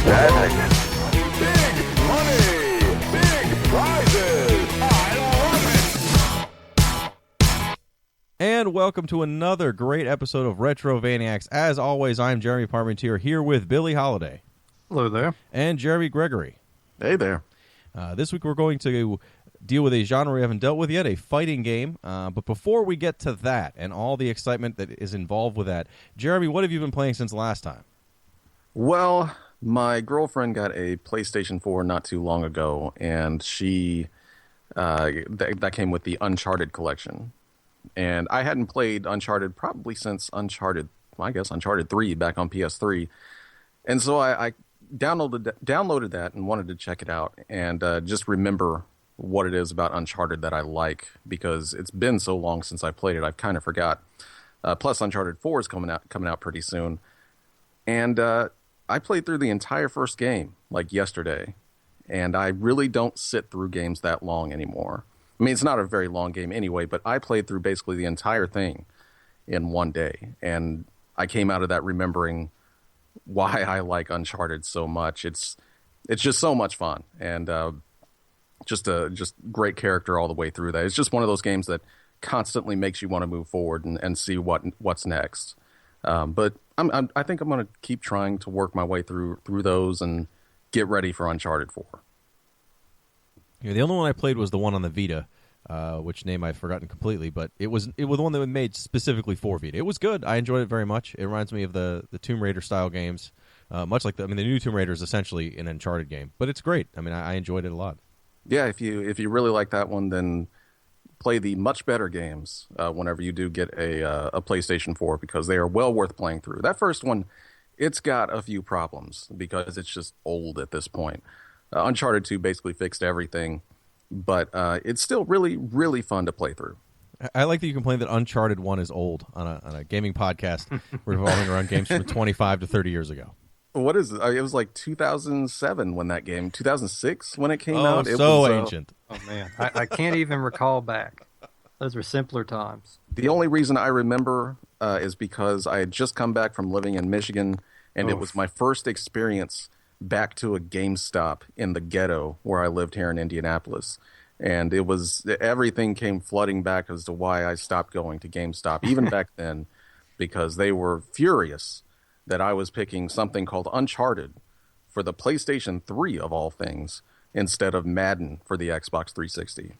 Detonate. Big money, big prizes. I love it. And welcome to another great episode of Retrovaniacs. As always, I'm Jeremy Parmentier here with Billy Holiday. Hello there. And Jeremy Gregory. Hey there. This week we're going to deal with a genre we haven't dealt with yet, a fighting game. But before we get to that and all the excitement that is involved with that, Jeremy, what have you been playing since last time? Well, my girlfriend got a PlayStation 4 not too long ago, and she that came with the Uncharted collection. And I hadn't played Uncharted probably since Uncharted 3 back on PS3. And so I downloaded that and wanted to check it out and just remember what it is about Uncharted that I like, because it's been so long since I played it, I've kind of forgot. Plus, Uncharted 4 is coming out pretty soon. And I played through the entire first game, like yesterday, and I really don't sit through games that long anymore. I mean, it's not a very long game anyway, but I played through basically the entire thing in one day, and I came out of that remembering why I like Uncharted so much. It's just so much fun, and just great character all the way through that. It's just one of those games that constantly makes you want to move forward and see what's next. But I think I'm going to keep trying to work my way through those and get ready for Uncharted 4. Yeah, the only one I played was the one on the Vita, which name I've forgotten completely, but it was the one that was made specifically for Vita. It was good. I enjoyed it very much. It reminds me of the Tomb Raider style games, much like the new Tomb Raider is essentially an Uncharted game, but it's great. I mean, I enjoyed it a lot. Yeah, if you really like that one, then play the much better games whenever you do get a PlayStation 4, because they are well worth playing through. That first one, it's got a few problems because it's just old at this point. Uncharted 2 basically fixed everything, but it's still really, really fun to play through. I like that you complain that Uncharted 1 is old on a gaming podcast revolving around games from 25 to 30 years ago. What is it? It was like 2007 when that game, 2006 when it came out. It was ancient. Oh, man. I can't even recall back. Those were simpler times. The only reason I remember is because I had just come back from living in Michigan, and it was my first experience back to a GameStop in the ghetto where I lived here in Indianapolis. And everything came flooding back as to why I stopped going to GameStop, even back then, because they were furious that I was picking something called Uncharted for the PlayStation 3 of all things, instead of Madden for the Xbox 360.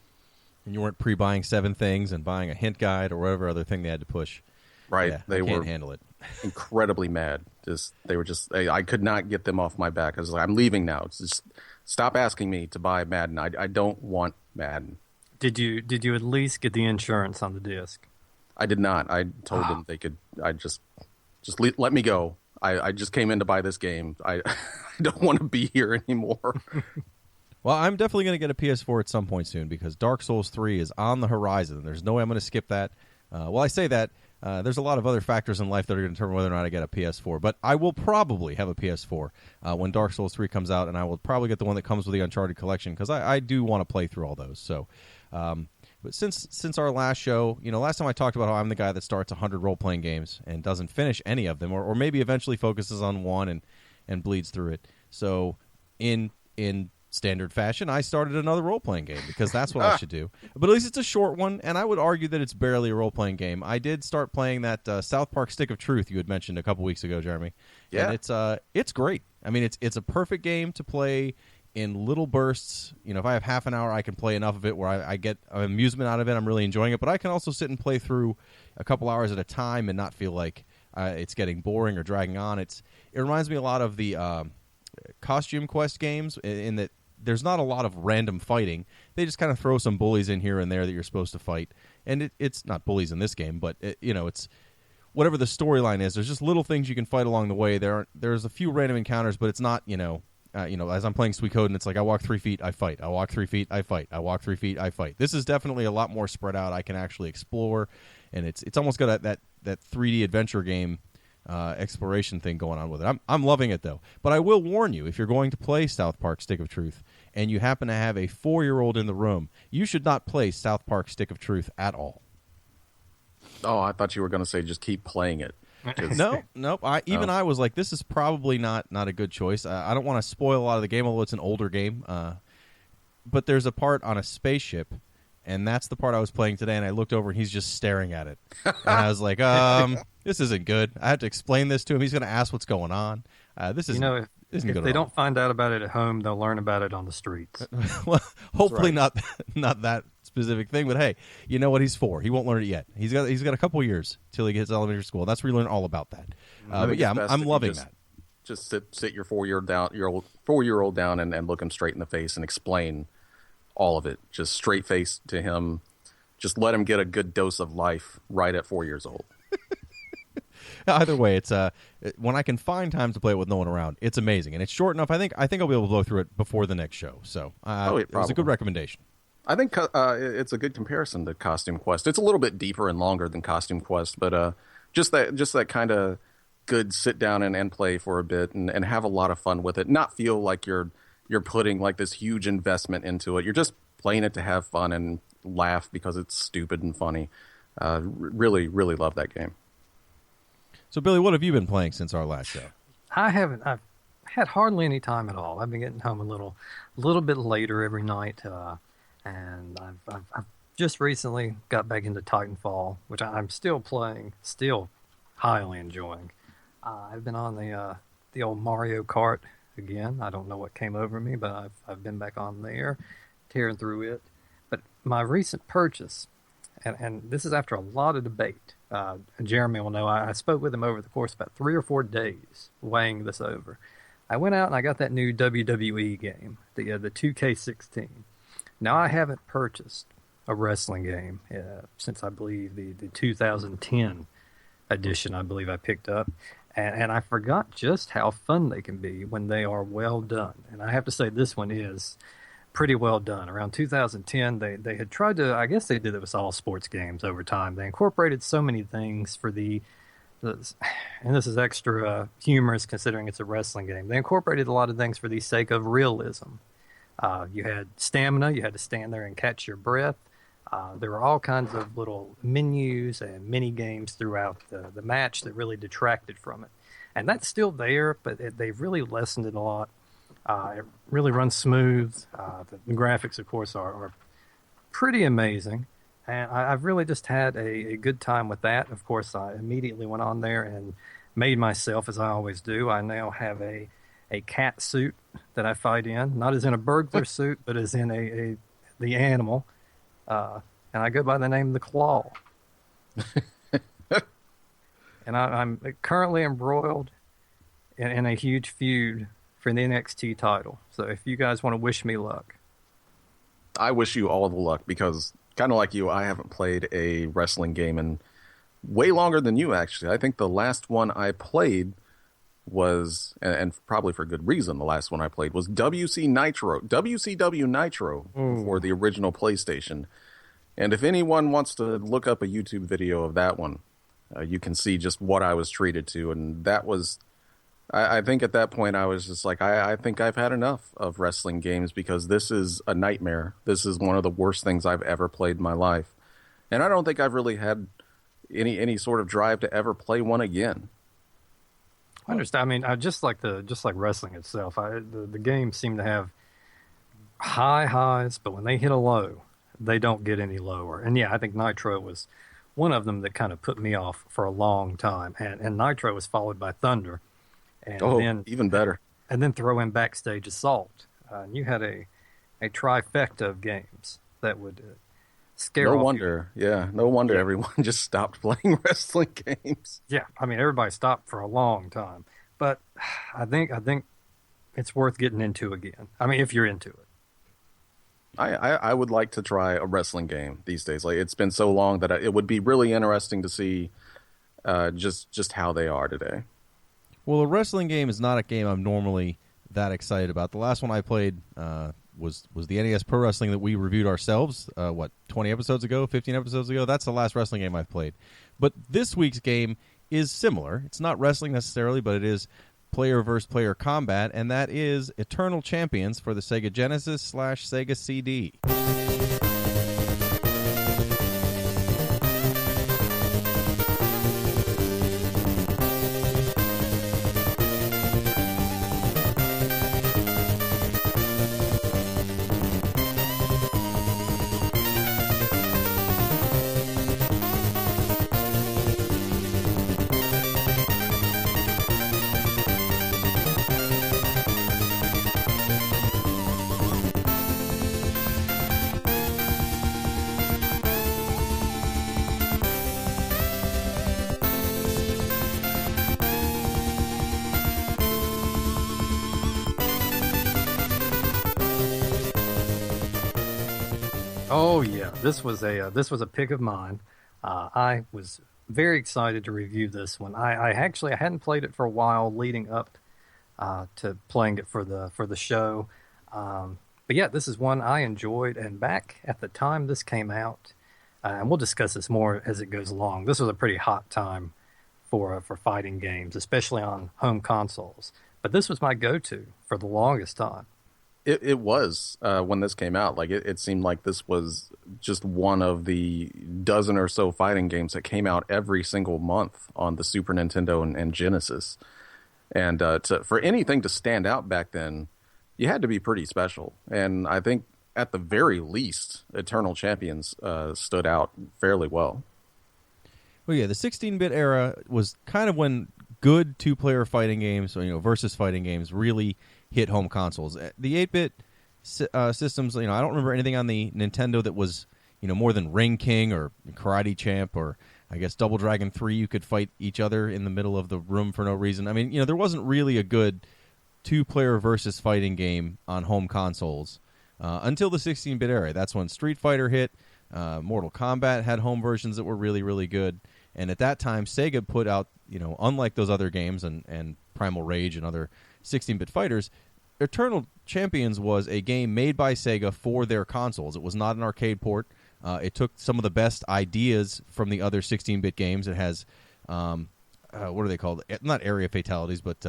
And you weren't pre-buying 7 things and buying a hint guide or whatever other thing they had to push. Right. Yeah, they can't were handle it. Incredibly mad. I could not get them off my back. I was like, I'm leaving now. Just stop asking me to buy Madden. I don't want Madden. Did you at least get the insurance on the disc? I did not. I told them they could. Let me go. I just came in to buy this game. I don't want to be here anymore. Well, I'm definitely going to get a PS4 at some point soon, because Dark Souls 3 is on the horizon. There's no way I'm going to skip that. I say that. There's a lot of other factors in life that are going to determine whether or not I get a PS4. But I will probably have a PS4 when Dark Souls 3 comes out, and I will probably get the one that comes with the Uncharted collection, because I do want to play through all those. So, but since our last show, last time I talked about how I'm the guy that starts 100 role-playing games and doesn't finish any of them, or maybe eventually focuses on one and bleeds through it. So in standard fashion, I started another role-playing game, because that's what I should do. But at least it's a short one, and I would argue that it's barely a role-playing game. I did start playing that South Park Stick of Truth you had mentioned a couple weeks ago, Jeremy. Yeah. And it's great. I mean, it's a perfect game to play in little bursts. If I have half an hour, I can play enough of it where I get amusement out of it. I'm really enjoying it. But I can also sit and play through a couple hours at a time and not feel like it's getting boring or dragging on. It reminds me a lot of the Costume Quest games, in that there's not a lot of random fighting. They just kind of throw some bullies in here and there that you're supposed to fight. And it's not bullies in this game, but it's whatever the storyline is. There's just little things you can fight along the way. There's a few random encounters, but it's not, as I'm playing Suikoden, and it's like I walk 3 feet, I fight. I walk 3 feet, I fight. I walk 3 feet, I fight. This is definitely a lot more spread out. I can actually explore, and it's almost got that 3D adventure game exploration thing going on with it. I'm loving it, though. But I will warn you, if you're going to play South Park Stick of Truth and you happen to have a 4-year-old in the room, you should not play South Park Stick of Truth at all. Oh, I thought you were going to say just keep playing it. No, nope. I was like, this is probably not a good choice. I don't want to spoil a lot of the game, although it's an older game. But there's a part on a spaceship, and that's the part I was playing today. And I looked over, and he's just staring at it, and I was like, this isn't good. I have to explain this to him. He's going to ask what's going on. This isn't if good. they don't find out about it at home, they'll learn about it on the streets. Well, hopefully not that specific thing, but hey, you know what he's for. He won't learn it yet. He's got a couple years till he gets to elementary school. That's where you learn all about that. But yeah, I'm loving that. Just sit your 4-year-old down and look him straight in the face and explain all of it. Just straight face to him. Just let him get a good dose of life right at 4 years old. Either way, it's when I can find time to play it with no one around, it's amazing, and it's short enough. I think I'll be able to blow through it before the next show. So it was a good recommendation. I think it's a good comparison to Costume Quest. It's a little bit deeper and longer than Costume Quest, but just that kind of good sit down and play for a bit and have a lot of fun with it. Not feel like you're putting like this huge investment into it. You're just playing it to have fun and laugh because it's stupid and funny. Really, really love that game. So, Billy, what have you been playing since our last show? I haven't. I've had hardly any time at all. I've been getting home a little bit later every night, and I've just recently got back into Titanfall, which I'm still playing, still highly enjoying. I've been on the old Mario Kart again. I don't know what came over me, but I've been back on there, tearing through it. But my recent purchase, and this is after a lot of debate. Jeremy will know I spoke with him over the course of about 3 or 4 days, weighing this over. I went out and I got that new WWE game, the 2K16. Now, I haven't purchased a wrestling game since, I believe, the 2010 edition, I believe I picked up. And I forgot just how fun they can be when they are well done. And I have to say this one is pretty well done. Around 2010, they had tried to, I guess they did it with all sports games over time. They incorporated so many things for and this is extra humorous considering it's a wrestling game. They incorporated a lot of things for the sake of realism. You had stamina, you had to stand there and catch your breath. There were all kinds of little menus and mini games throughout the match that really detracted from it. And that's still there, but they've really lessened it a lot. It really runs smooth. The graphics, of course, are pretty amazing. And I've really just had a good time with that. Of course, I immediately went on there and made myself, as I always do. I now have a cat suit that I fight in. Not as in a burglar suit, but as in the animal. And I go by the name of the Claw. And I'm currently embroiled in a huge feud for the NXT title. So if you guys want to wish me luck. I wish you all the luck because, kind of like you, I haven't played a wrestling game in way longer than you, actually. I think the last one I played was, and probably for good reason, the last one I played was WCW Nitro for the original PlayStation. And if anyone wants to look up a YouTube video of that one, you can see just what I was treated to. And that was, I think at that point I was just like, I think I've had enough of wrestling games because this is a nightmare. This is one of the worst things I've ever played in my life. And I don't think I've really had any sort of drive to ever play one again. I understand. I mean, just like wrestling itself, the games seem to have high highs, but when they hit a low, they don't get any lower. And yeah, I think Nitro was one of them that kind of put me off for a long time. And Nitro was followed by Thunder. And then, even better. And then throw in Backstage Assault. And you had a trifecta of games that would scare off. No wonder everyone just stopped playing wrestling games. Yeah, I mean, everybody stopped for a long time. But I think it's worth getting into again. I mean, if you're into it. I would like to try a wrestling game these days. Like, it's been so long that it would be really interesting to see just how they are today. Well, a wrestling game is not a game I'm normally that excited about. The last one I played was the NES Pro Wrestling that we reviewed ourselves, 20 episodes ago, 15 episodes ago? That's the last wrestling game I've played. But this week's game is similar. It's not wrestling necessarily, but it is player versus player combat, and that is Eternal Champions for the Sega Genesis / Sega CD. Oh yeah, this was a pick of mine. I was very excited to review this one. I hadn't played it for a while leading up to playing it for the show. But yeah, this is one I enjoyed, and back at the time this came out, and we'll discuss this more as it goes along. This was a pretty hot time for fighting games, especially on home consoles. But this was my go-to for the longest time. It was when this came out. Like it seemed like this was just one of the dozen or so fighting games that came out every single month on the Super Nintendo and Genesis. And for anything to stand out back then, you had to be pretty special. And I think at the very least, Eternal Champions stood out fairly well. Well, yeah, the 16-bit era was kind of when good two-player fighting games, or, versus fighting games, really hit home consoles. The 8-bit systems, I don't remember anything on the Nintendo that was, more than Ring King or Karate Champ or I guess Double Dragon 3. You could fight each other in the middle of the room for no reason. I mean, there wasn't really a good two-player versus fighting game on home consoles until the 16-bit era. That's when Street Fighter hit. Mortal Kombat had home versions that were really, really good. And at that time, Sega put out, unlike those other games and Primal Rage and other 16-bit fighters, Eternal Champions was a game made by Sega for their consoles. It was not an arcade port. It took some of the best ideas from the other 16-bit games. It has, what are they called? Not area fatalities, but...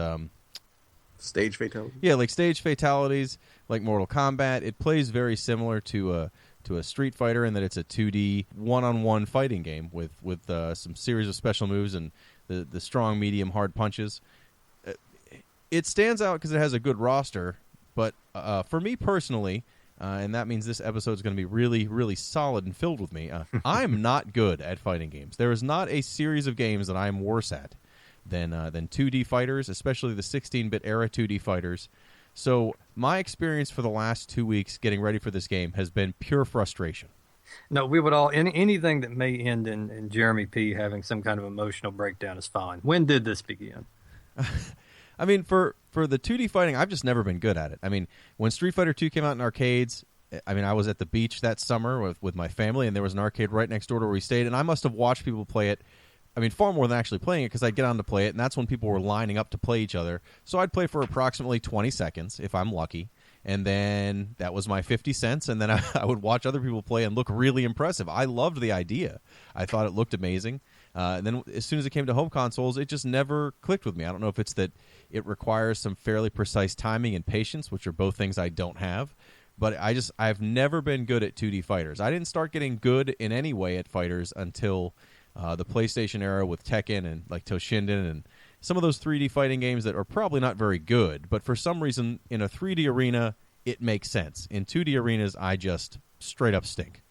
Stage fatalities? Yeah, like stage fatalities, like Mortal Kombat. It plays very similar to a Street Fighter in that it's a 2D one-on-one fighting game with some series of special moves and the strong, medium, hard punches. It stands out because it has a good roster, but for me personally, and that means this episode is going to be really, really solid and filled with me, I'm not good at fighting games. There is not a series of games that I'm worse at than 2D fighters, especially the 16-bit era 2D fighters. So my experience for the last 2 weeks getting ready for this game has been pure frustration. No, we would all anything that may end in Jeremy P having some kind of emotional breakdown is fine. When did this begin? I mean, for the 2D fighting, I've just never been good at it. I mean, when Street Fighter 2 came out in arcades, I was at the beach that summer with my family, and there was an arcade right next door to where we stayed, and I must have watched people play it. I mean, far more than actually playing it, because I'd get on to play it, and that's when people were lining up to play each other. So I'd play for approximately 20 seconds, if I'm lucky, and then that was my 50 cents, and then I would watch other people play and look really impressive. I loved the idea. I thought it looked amazing. And then as soon as it came to home consoles, it just never clicked with me. I don't know if it's that it requires some fairly precise timing and patience, which are both things I don't have. But I've never been good at 2D fighters. I didn't start getting good in any way at fighters until the PlayStation era with Tekken and like Toshinden and some of those 3D fighting games that are probably not very good. But for some reason, in a 3D arena, it makes sense. In 2D arenas, I just straight up stink.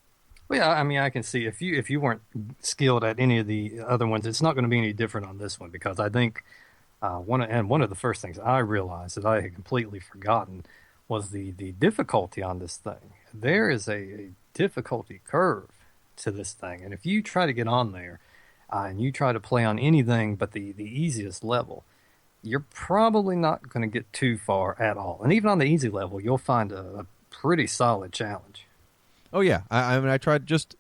Well, yeah, I mean, I can see if you weren't skilled at any of the other ones, it's not going to be any different on this one, because I think one of the first things I realized that I had completely forgotten was the difficulty on this thing. There is a difficulty curve to this thing, and if you try to get on there and you try to play on anything but the easiest level, you're probably not going to get too far at all. And even on the easy level, you'll find a pretty solid challenge. Oh yeah, I mean, I tried just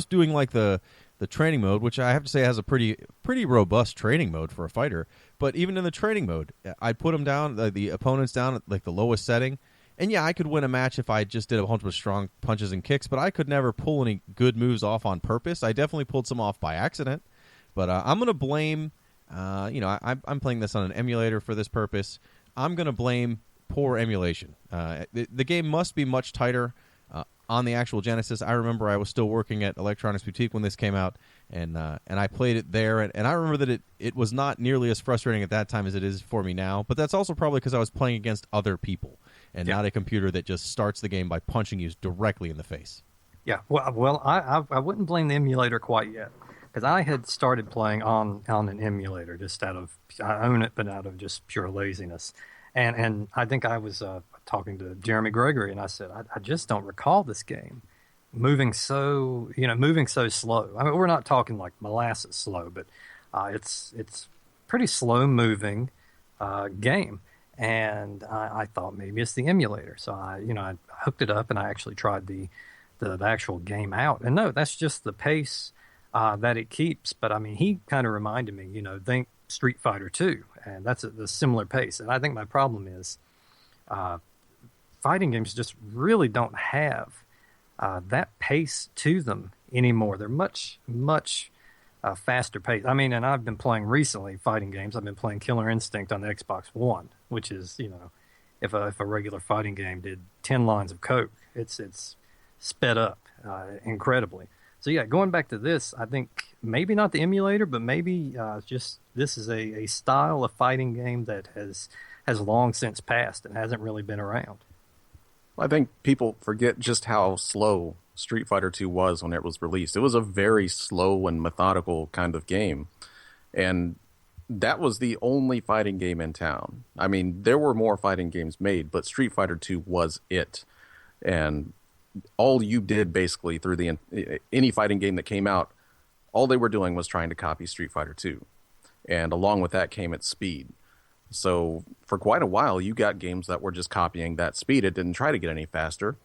doing like the training mode, which I have to say has a pretty robust training mode for a fighter. But even in the training mode, I'd put them down, the opponents down at like the lowest setting, and yeah, I could win a match if I just did a bunch of strong punches and kicks. But I could never pull any good moves off on purpose. I definitely pulled some off by accident. But I'm going to blame, I'm playing this on an emulator for this purpose. I'm going to blame poor emulation. The game must be much tighter. On the actual Genesis, I remember I was still working at Electronics Boutique when this came out, and I played it there, and I remember that it was not nearly as frustrating at that time as it is for me now, but that's also probably because I was playing against other people, and not a computer that just starts the game by punching you directly in the face. Yeah, well, I wouldn't blame the emulator quite yet, because I had started playing on an emulator just I own it, but out of just pure laziness, and I think I was talking to Jeremy Gregory, and I said, I just don't recall this game moving so slow. I mean, we're not talking like molasses slow, but it's pretty slow moving game. And I thought maybe it's the emulator. So I hooked it up, and I actually tried the the actual game out. And no, that's just the pace that it keeps. But I mean, he kind of reminded me, think Street Fighter 2, and that's the similar pace. And I think my problem is fighting games just really don't have that pace to them anymore. They're much, much faster pace. I mean, and I've been playing recently fighting games. I've been playing Killer Instinct on the Xbox One, which is, if a regular fighting game did 10 lines of code, it's sped up incredibly. So yeah, going back to this, I think maybe not the emulator, but maybe just this is a style of fighting game that has long since passed and hasn't really been around. I think people forget just how slow Street Fighter 2 was when it was released. It was a very slow and methodical kind of game. And that was the only fighting game in town. I mean, there were more fighting games made, but Street Fighter 2 was it. And all you did basically through any fighting game that came out, all they were doing was trying to copy Street Fighter 2. And along with that came its speed. So for quite a while, you got games that were just copying that speed. It didn't try to get any faster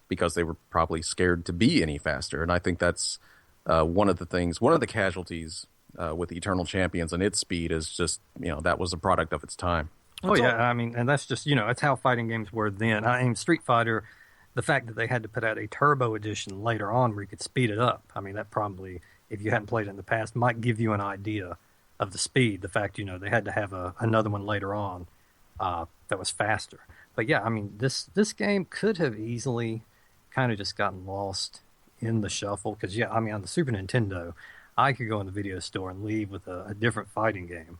because they were probably scared to be any faster. And I think that's one of the casualties with Eternal Champions and its speed is just, that was a product of its time. I mean, and that's just, it's how fighting games were then. I mean, Street Fighter, the fact that they had to put out a turbo edition later on where you could speed it up, I mean, that probably, if you hadn't played it in the past, might give you an idea of the speed. The fact, they had to have another one later on that was faster. But yeah, I mean, this game could have easily kind of just gotten lost in the shuffle. Because, yeah, I mean, on the Super Nintendo, I could go in the video store and leave with a different fighting game,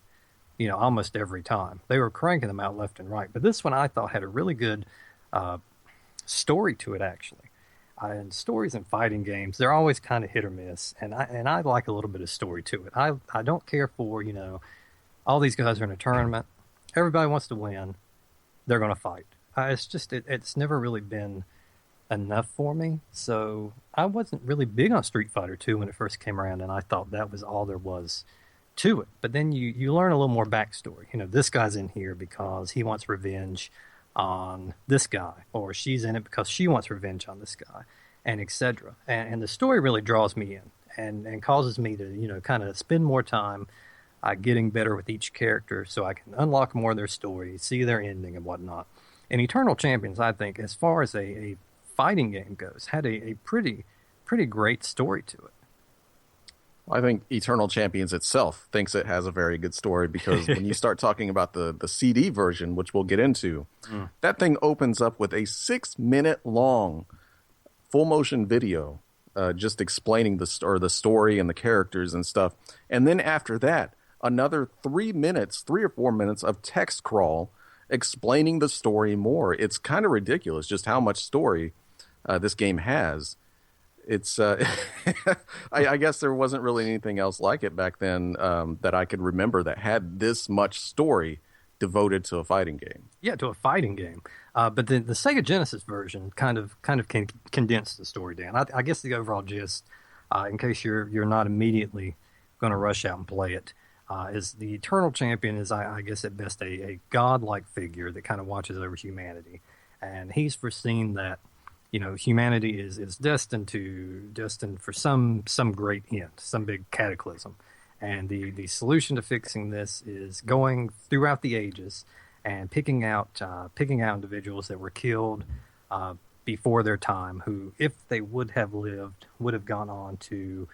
almost every time. They were cranking them out left and right. But this one I thought had a really good story to it, actually. And stories in fighting games, they're always kind of hit or miss. And I like a little bit of story to it. I don't care for, all these guys are in a tournament. Everybody wants to win. They're going to fight. It's just, it's never really been enough for me. So I wasn't really big on Street Fighter 2 when it first came around, and I thought that was all there was to it. But then you learn a little more backstory. This guy's in here because he wants revenge on this guy, or she's in it because she wants revenge on this guy, and etc. And the story really draws me in and causes me to, kind of spend more time getting better with each character so I can unlock more of their story, see their ending and whatnot. And Eternal Champions, I think, as far as a fighting game goes, had a pretty great story to it. I think Eternal Champions itself thinks it has a very good story because when you start talking about the CD version, which we'll get into, that thing opens up with a 6-minute long full motion video just explaining the story and the characters and stuff. And then after that, another 3 or 4 minutes of text crawl explaining the story more. It's kind of ridiculous just how much story this game has. It's I guess there wasn't really anything else like it back then that I could remember that had this much story devoted to a fighting game. Yeah, to a fighting game. But the Sega Genesis version kind of can condense the story down. I guess the overall gist, in case you're not immediately going to rush out and play it, is the Eternal Champion is, I guess at best, a godlike figure that kind of watches over humanity. And he's foreseen that humanity is destined for some great end, some big cataclysm. And the solution to fixing this is going throughout the ages and picking out individuals that were killed before their time, who, if they would have lived, would have gone on to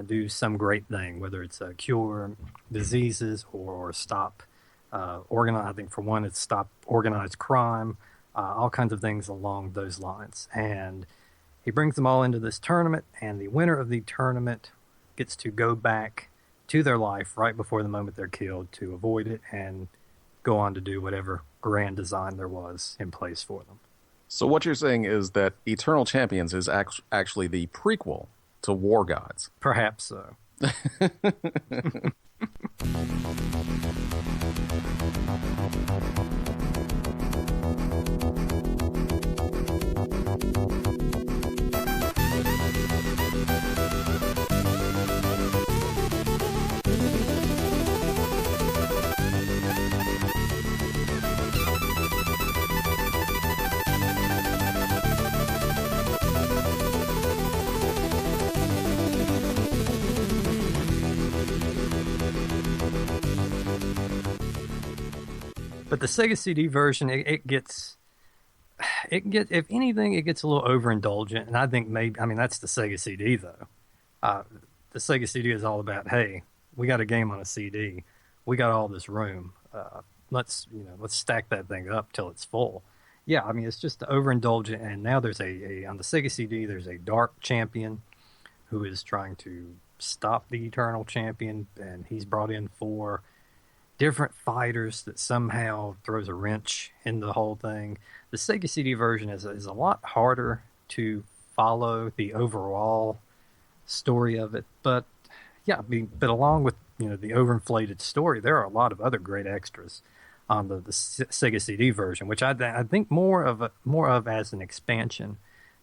do some great thing, whether it's cure diseases or stop I think for one, it's stop organized crime. All kinds of things along those lines. And he brings them all into this tournament, and the winner of the tournament gets to go back to their life right before the moment they're killed to avoid it and go on to do whatever grand design there was in place for them. So what you're saying is that Eternal Champions is actually the prequel to War Gods. Perhaps so. But the Sega CD version, if anything, it gets a little overindulgent, and I think that's the Sega CD though. The Sega CD is all about, hey, we got a game on a CD, we got all this room, let's stack that thing up till it's full. Yeah, I mean it's just overindulgent, and now there's on the Sega CD there's a dark champion who is trying to stop the Eternal Champion, and he's brought in 4 different fighters that somehow throws a wrench in the whole thing. The Sega CD version is a lot harder to follow the overall story of it, but yeah, but along with the overinflated story, there are a lot of other great extras on the Sega CD version, which I think more of as an expansion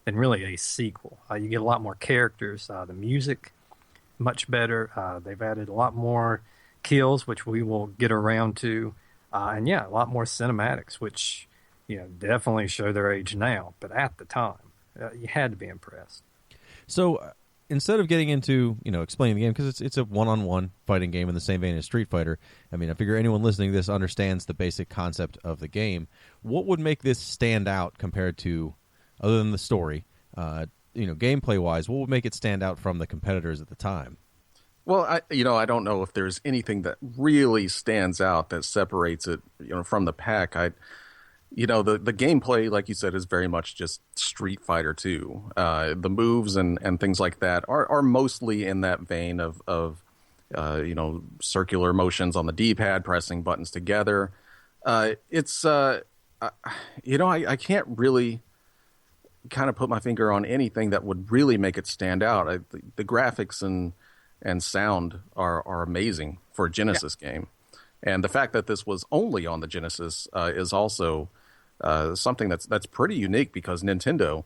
than really a sequel. You get a lot more characters, the music much better. They've added a lot more kills, which we will get around to, and yeah, a lot more cinematics, which definitely show their age now, but at the time you had to be impressed. So instead of getting into explaining the game, because it's a one-on-one fighting game in the same vein as Street Fighter, I mean, I figure anyone listening to this understands the basic concept of the game. What would make this stand out compared to, other than the story, gameplay wise, what would make it stand out from the competitors at the time? Well, I don't know if there's anything that really stands out that separates it, from the pack. The gameplay, like you said, is very much just Street Fighter 2. The moves and things like that are mostly in that vein of circular motions on the D-pad, pressing buttons together. I can't really kind of put my finger on anything that would really make it stand out. The graphics and sound are amazing for a Genesis game. And the fact that this was only on the Genesis is also something that's pretty unique, because Nintendo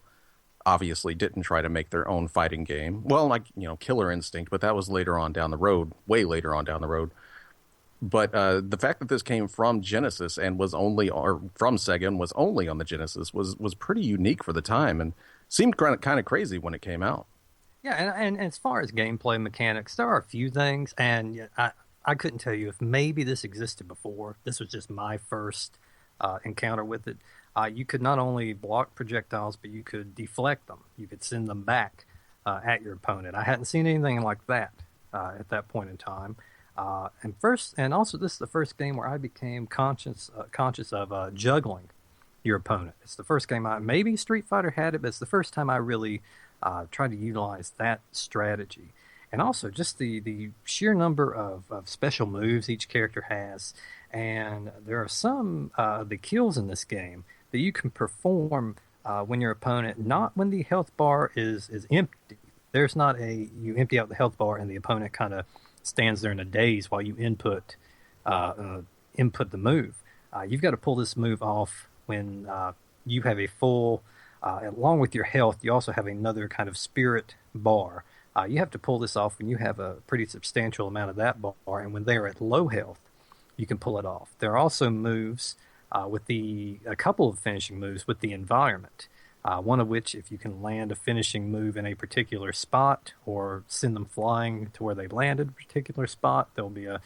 obviously didn't try to make their own fighting game. Well, like, Killer Instinct, but that was later on down the road, way later on down the road. But the fact that this came from Genesis and from Sega and was only on the Genesis was pretty unique for the time, and seemed kind of crazy when it came out. Yeah, and as far as gameplay mechanics, there are a few things, and I couldn't tell you if maybe this existed before. This was just my first encounter with it. You could not only block projectiles, but you could deflect them. You could send them back at your opponent. I hadn't seen anything like that at that point in time. And also this is the first game where I became conscious of juggling your opponent. It's the first game maybe Street Fighter had it, but it's the first time I really tried to utilize that strategy. And also just the sheer number of special moves each character has. And there are some the kills in this game that you can perform when your opponent, not when the health bar is empty. There's not you empty out the health bar and the opponent kind of stands there in a daze while you input the move. You've got to pull this move off when you have a full, along with your health, you also have another kind of spirit bar. You have to pull this off when you have a pretty substantial amount of that bar, and when they're at low health, you can pull it off. There are also moves a couple of finishing moves with the environment. One of which, if you can land a finishing move in a particular spot or send them flying to where they landed a particular spot, there'll be an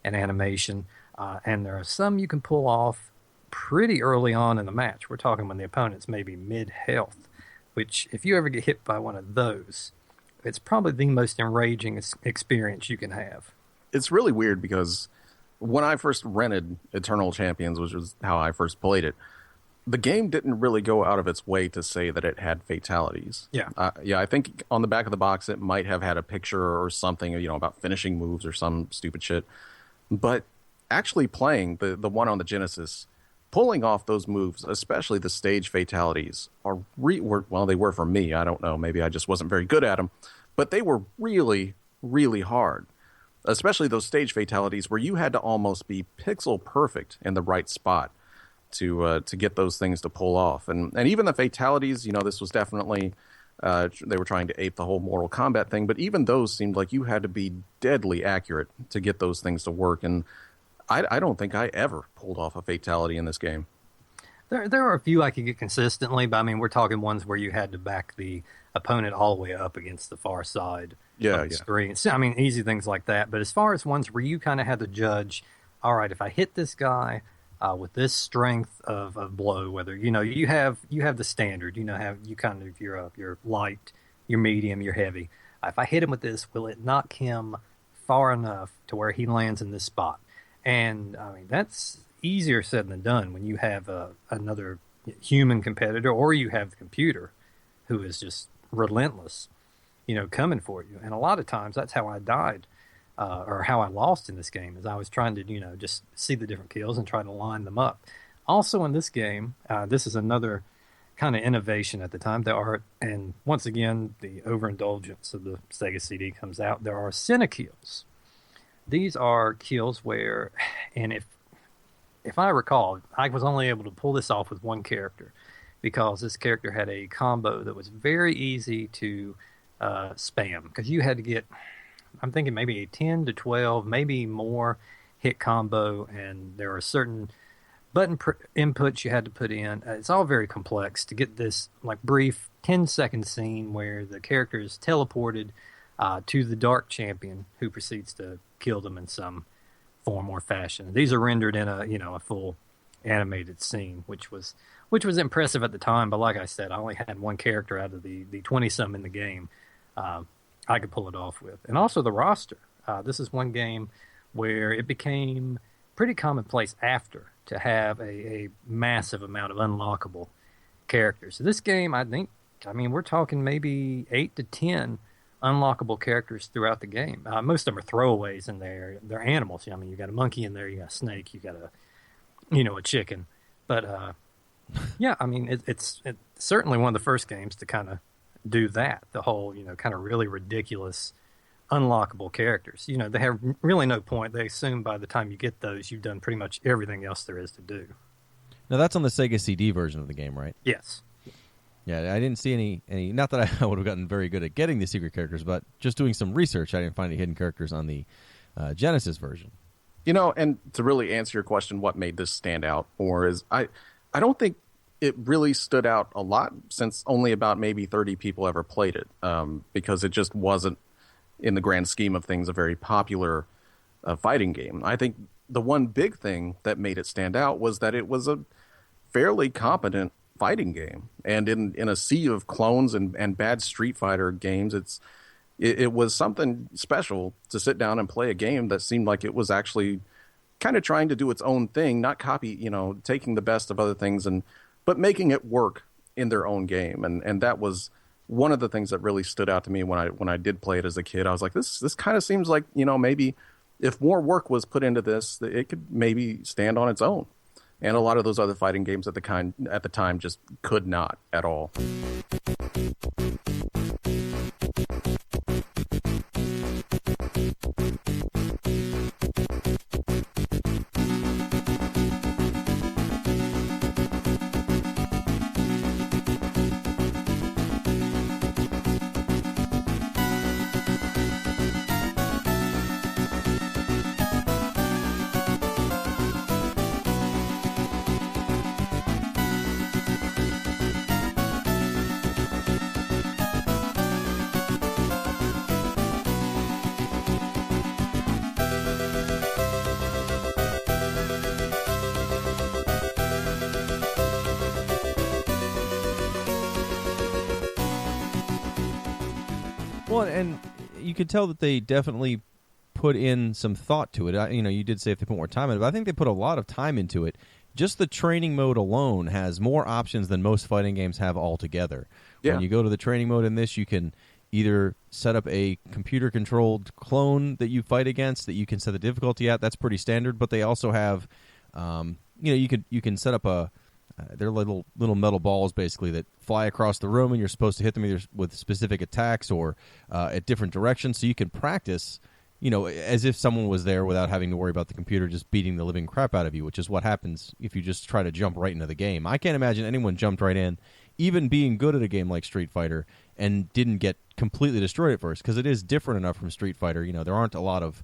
animation. And there are some you can pull off pretty early on in the match. We're talking when the opponent's maybe mid-health, which if you ever get hit by one of those, it's probably the most enraging experience you can have. It's really weird because when I first rented Eternal Champions, which was how I first played it, the game didn't really go out of its way to say that it had fatalities. Yeah. I think on the back of the box it might have had a picture or something, about finishing moves or some stupid shit. But actually playing the one on the Genesis, pulling off those moves, especially the stage fatalities, they were for me. I don't know. Maybe I just wasn't very good at them. But they were really, really hard. Especially those stage fatalities where you had to almost be pixel perfect in the right spot to get those things to pull off. And even the fatalities, this was definitely, they were trying to ape the whole Mortal Kombat thing, but even those seemed like you had to be deadly accurate to get those things to work. And I don't think I ever pulled off a fatality in this game. There are a few I could get consistently, but we're talking ones where you had to back the opponent all the way up against the far side of the screen. So, easy things like that. But as far as ones where you kind of had to judge, all right, if I hit this guy, with this strength of blow, whether you have the standard, have you kind of your light, your medium, your heavy. If I hit him with this, will it knock him far enough to where he lands in this spot? And I mean, that's easier said than done when you have another human competitor, or you have the computer who is just relentless, coming for you. And a lot of times that's how I died, or how I lost in this game, is I was trying to, just see the different kills and try to line them up. Also in this game, this is another kind of innovation at the time. There are, and once again, the overindulgence of the Sega CD comes out. There are Cinekills. These are kills where, and if I recall, I was only able to pull this off with one character, because this character had a combo that was very easy to spam, because you had to get, I'm thinking maybe a 10 to 12, maybe more hit combo, and there are certain button inputs you had to put in. It's all very complex to get this like brief 10-second scene where the character is teleported to the Dark Champion, who proceeds to kill them in some form or fashion. These are rendered in a full animated scene, which was impressive at the time. But like I said, I only had one character out of the 20-some in the game I could pull it off with. And also the roster. This is one game where it became pretty commonplace after to have a massive amount of unlockable characters. So this game, we're talking maybe 8 to 10 unlockable characters throughout the game. Most of them are throwaways in there. They're animals. You got a monkey in there, you got a snake, you got a chicken. But it's certainly one of the first games to kind of do that. The whole, kind of really ridiculous unlockable characters. They have really no point. They assume by the time you get those, you've done pretty much everything else there is to do. Now, that's on the Sega CD version of the game, right? Yes. Yeah, I didn't see any. Not that I would have gotten very good at getting the secret characters, but just doing some research, I didn't find any hidden characters on the Genesis version. And to really answer your question, what made this stand out more is I don't think it really stood out a lot, since only about maybe 30 people ever played it, because it just wasn't, in the grand scheme of things, a very popular fighting game. I think the one big thing that made it stand out was that it was a fairly competent fighting game. And in a sea of clones and bad Street Fighter games, it was something special to sit down and play a game that seemed like it was actually kind of trying to do its own thing, not copy, taking the best of other things, but making it work in their own game. And that was one of the things that really stood out to me when I did play it as a kid. I was like, this kind of seems like, maybe if more work was put into this, it could maybe stand on its own. And a lot of those other fighting games at the time just could not at all. Well, and you could tell that they definitely put in some thought to it. You did say if they put more time in it, but I think they put a lot of time into it. Just the training mode alone has more options than most fighting games have altogether. Yeah. When you go to the training mode in this, you can either set up a computer-controlled clone that you fight against that you can set the difficulty at. That's pretty standard, but they also have, you can set up they're little metal balls basically that fly across the room, and you're supposed to hit them either with specific attacks or at different directions, so you can practice, as if someone was there without having to worry about the computer just beating the living crap out of you, which is what happens if you just try to jump right into the game. I can't imagine anyone jumped right in, even being good at a game like Street Fighter, and didn't get completely destroyed at first, because it is different enough from Street Fighter. There aren't a lot of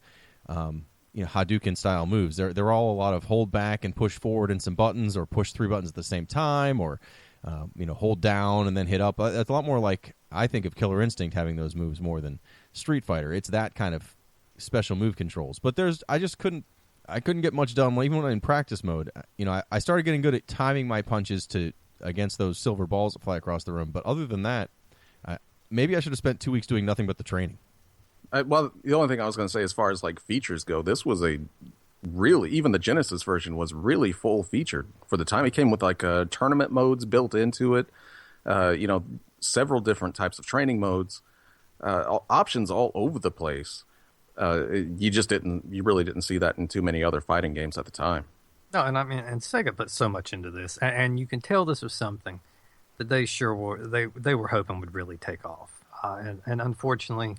Hadouken style moves. They're all a lot of hold back and push forward and some buttons, or push 3 buttons at the same time, or hold down and then hit up. It's a lot more like, I think of Killer Instinct having those moves more than Street Fighter. It's that kind of special move controls. But I just couldn't I couldn't get much done even when in practice mode. You know, I started getting good at timing my punches against those silver balls that fly across the room. But other than that, maybe I should have spent 2 weeks doing nothing but the training. Well, the only thing I was going to say as far as like features go, this was a really, even the Genesis version was really full featured for the time. It came with like tournament modes built into it, you know, several different types of training modes, options all over the place. You really didn't see that in too many other fighting games at the time. No, and I mean, and Sega put so much into this, and you can tell this was something that they sure were they were hoping would really take off, and unfortunately,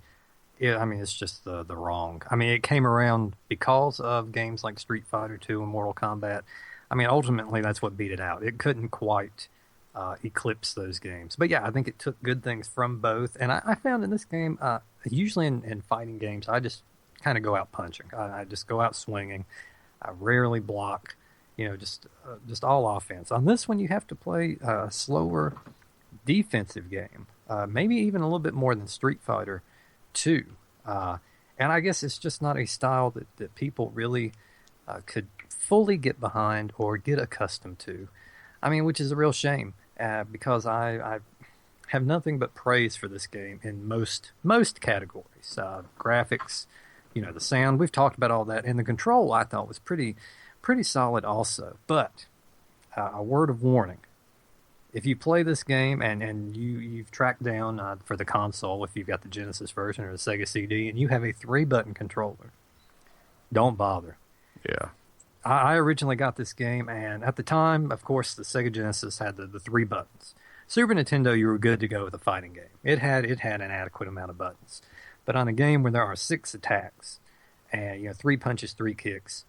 I mean, it's just the wrong. I mean, it came around because of games like Street Fighter 2 and Mortal Kombat. I mean, ultimately, that's what beat it out. It couldn't quite eclipse those games. But yeah, I think it took good things from both. And I found in this game, usually in fighting games, I just kind of go out punching. I just go out swinging. I rarely block. You know, just all offense. On this one, you have to play a slower defensive game, maybe even a little bit more than Street Fighter 2. And I guess it's just not a style that people really could fully get behind or get accustomed to. I mean, which is a real shame, because I have nothing but praise for this game in most categories. Graphics, you know, the sound, we've talked about all that, and the control I thought was pretty solid also. But a word of warning: if you play this game and you've tracked down for the console, if you've got the Genesis version or the Sega CD, and you have a 3-button controller, don't bother. Yeah. I originally got this game, and at the time, of course, the Sega Genesis had the 3 buttons. Super Nintendo, you were good to go with a fighting game. It had an adequate amount of buttons. But on a game where there are 6 attacks, and you know 3 punches, 3 kicks,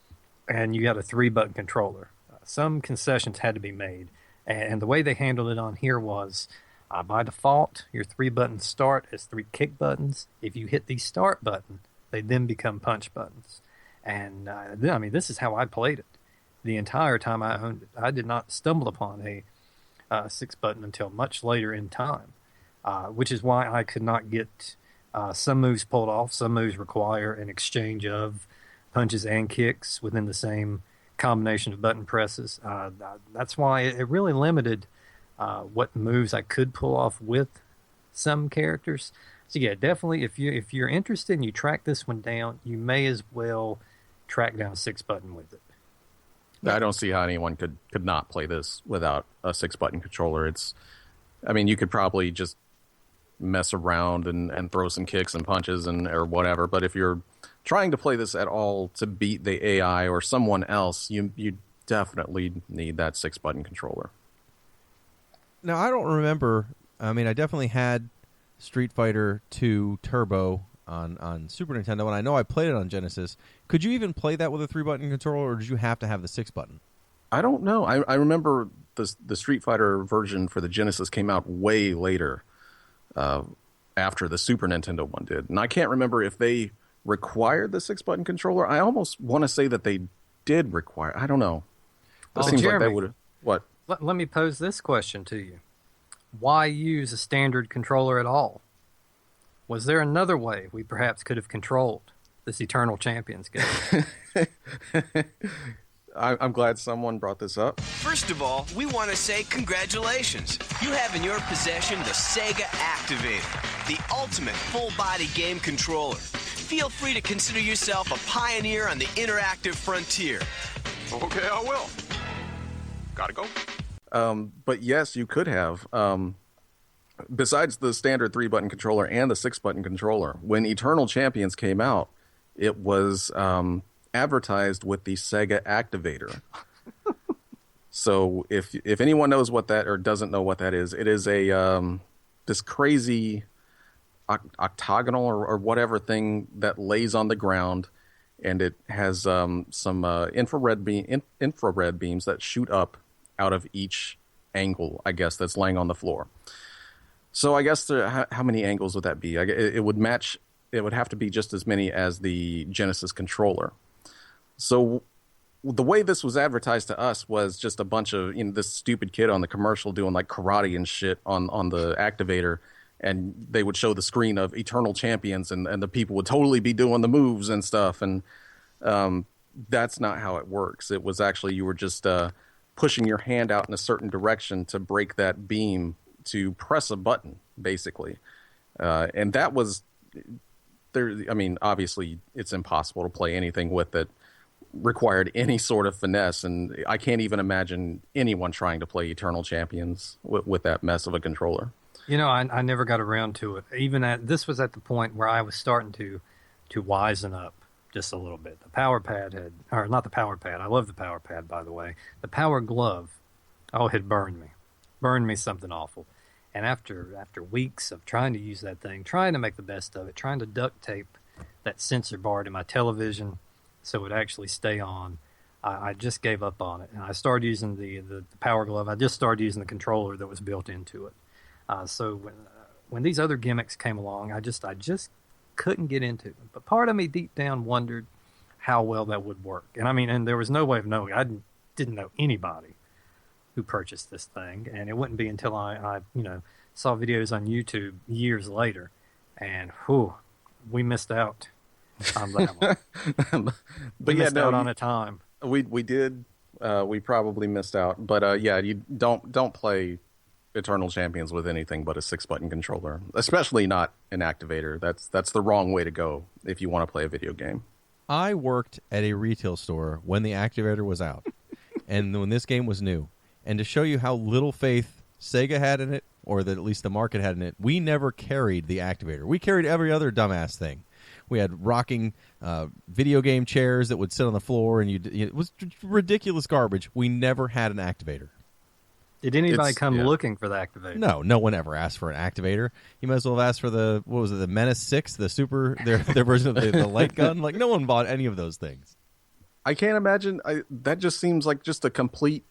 and you got a 3-button controller, some concessions had to be made. And the way they handled it on here was, by default, your 3 buttons start as 3 kick buttons. If you hit the start button, they then become punch buttons. And I mean, this is how I played it the entire time I owned it. I did not stumble upon a 6-button until much later in time, which is why I could not get some moves pulled off. Some moves require an exchange of punches and kicks within the same combination of button presses. That's why it really limited what moves I could pull off with some characters. So yeah, definitely, if you're interested and you track this one down, you may as well track down a 6-button with it. I don't see how anyone could not play this without a 6-button controller. I mean, you could probably just mess around and throw some kicks and punches or whatever, but if you're trying to play this at all to beat the AI or someone else, you definitely need that 6-button controller. Now, I don't remember. I mean, I definitely had Street Fighter 2 Turbo on Super Nintendo, and I know I played it on Genesis. Could you even play that with a 3-button controller, or did you have to have the 6-button? I don't know. I remember the Street Fighter version for the Genesis came out way later, after the Super Nintendo one did. And I can't remember if they required the 6-button controller. I almost want to say that they did require. I don't know. It seems Jeremy, like they would have. What? Let me pose this question to you. Why use a standard controller at all? Was there another way we perhaps could have controlled this Eternal Champions game? I'm glad someone brought this up. First of all, we want to say congratulations. You have in your possession the Sega Activator, the ultimate full-body game controller. Feel free to consider yourself a pioneer on the interactive frontier. Okay, I will. Gotta go. But yes, you could have. Besides the standard 3-button controller and the 6-button controller, when Eternal Champions came out, it was advertised with the Sega Activator. So if anyone knows what that or doesn't know what that is, it is a this crazy octagonal or whatever thing that lays on the ground, and it has some infrared beams that shoot up out of each angle, I guess, that's laying on the floor. So I guess how many angles would that be? It would match. It would have to be just as many as the Genesis controller. So the way this was advertised to us was just a bunch of this stupid kid on the commercial doing like karate and shit on the Activator, and they would show the screen of Eternal Champions, and the people would totally be doing the moves and stuff. And that's not how it works. It was actually you were just pushing your hand out in a certain direction to break that beam to press a button, basically. And that was there. I mean, obviously, it's impossible to play anything with it. Required any sort of finesse, and I can't even imagine anyone trying to play Eternal Champions with that mess of a controller. You know, I never got around to it. This was at the point where I was starting to wisen up just a little bit. The power pad not the power pad. I love the power pad, by the way. The power glove, had burned me something awful. And after weeks of trying to use that thing, trying to make the best of it, trying to duct tape that sensor bar to my television so it would actually stay on, I just gave up on it. And I started using the power glove. I just started using the controller that was built into it. So when these other gimmicks came along, I just couldn't get into them. But part of me deep down wondered how well that would work. And I mean, and there was no way of knowing. I didn't know anybody who purchased this thing, and it wouldn't be until I saw videos on YouTube years later, and we missed out on that one. But we missed out on a time. We did. We probably missed out. But you don't play Eternal Champions with anything but a 6-button controller, especially not an activator. That's the wrong way to go if you want to play a video game. I worked at a retail store when the activator was out, and when this game was new. And to show you how little faith Sega had in it, or that at least the market had in it, we never carried the activator. We carried every other dumbass thing. We had rocking video game chairs that would sit on the floor, and it was ridiculous garbage. We never had an activator. Did anybody come looking for the activator? No one ever asked for an activator. You might as well have asked for the Menace 6, their version of the light gun. Like, no one bought any of those things. I can't imagine. That just seems like just a complete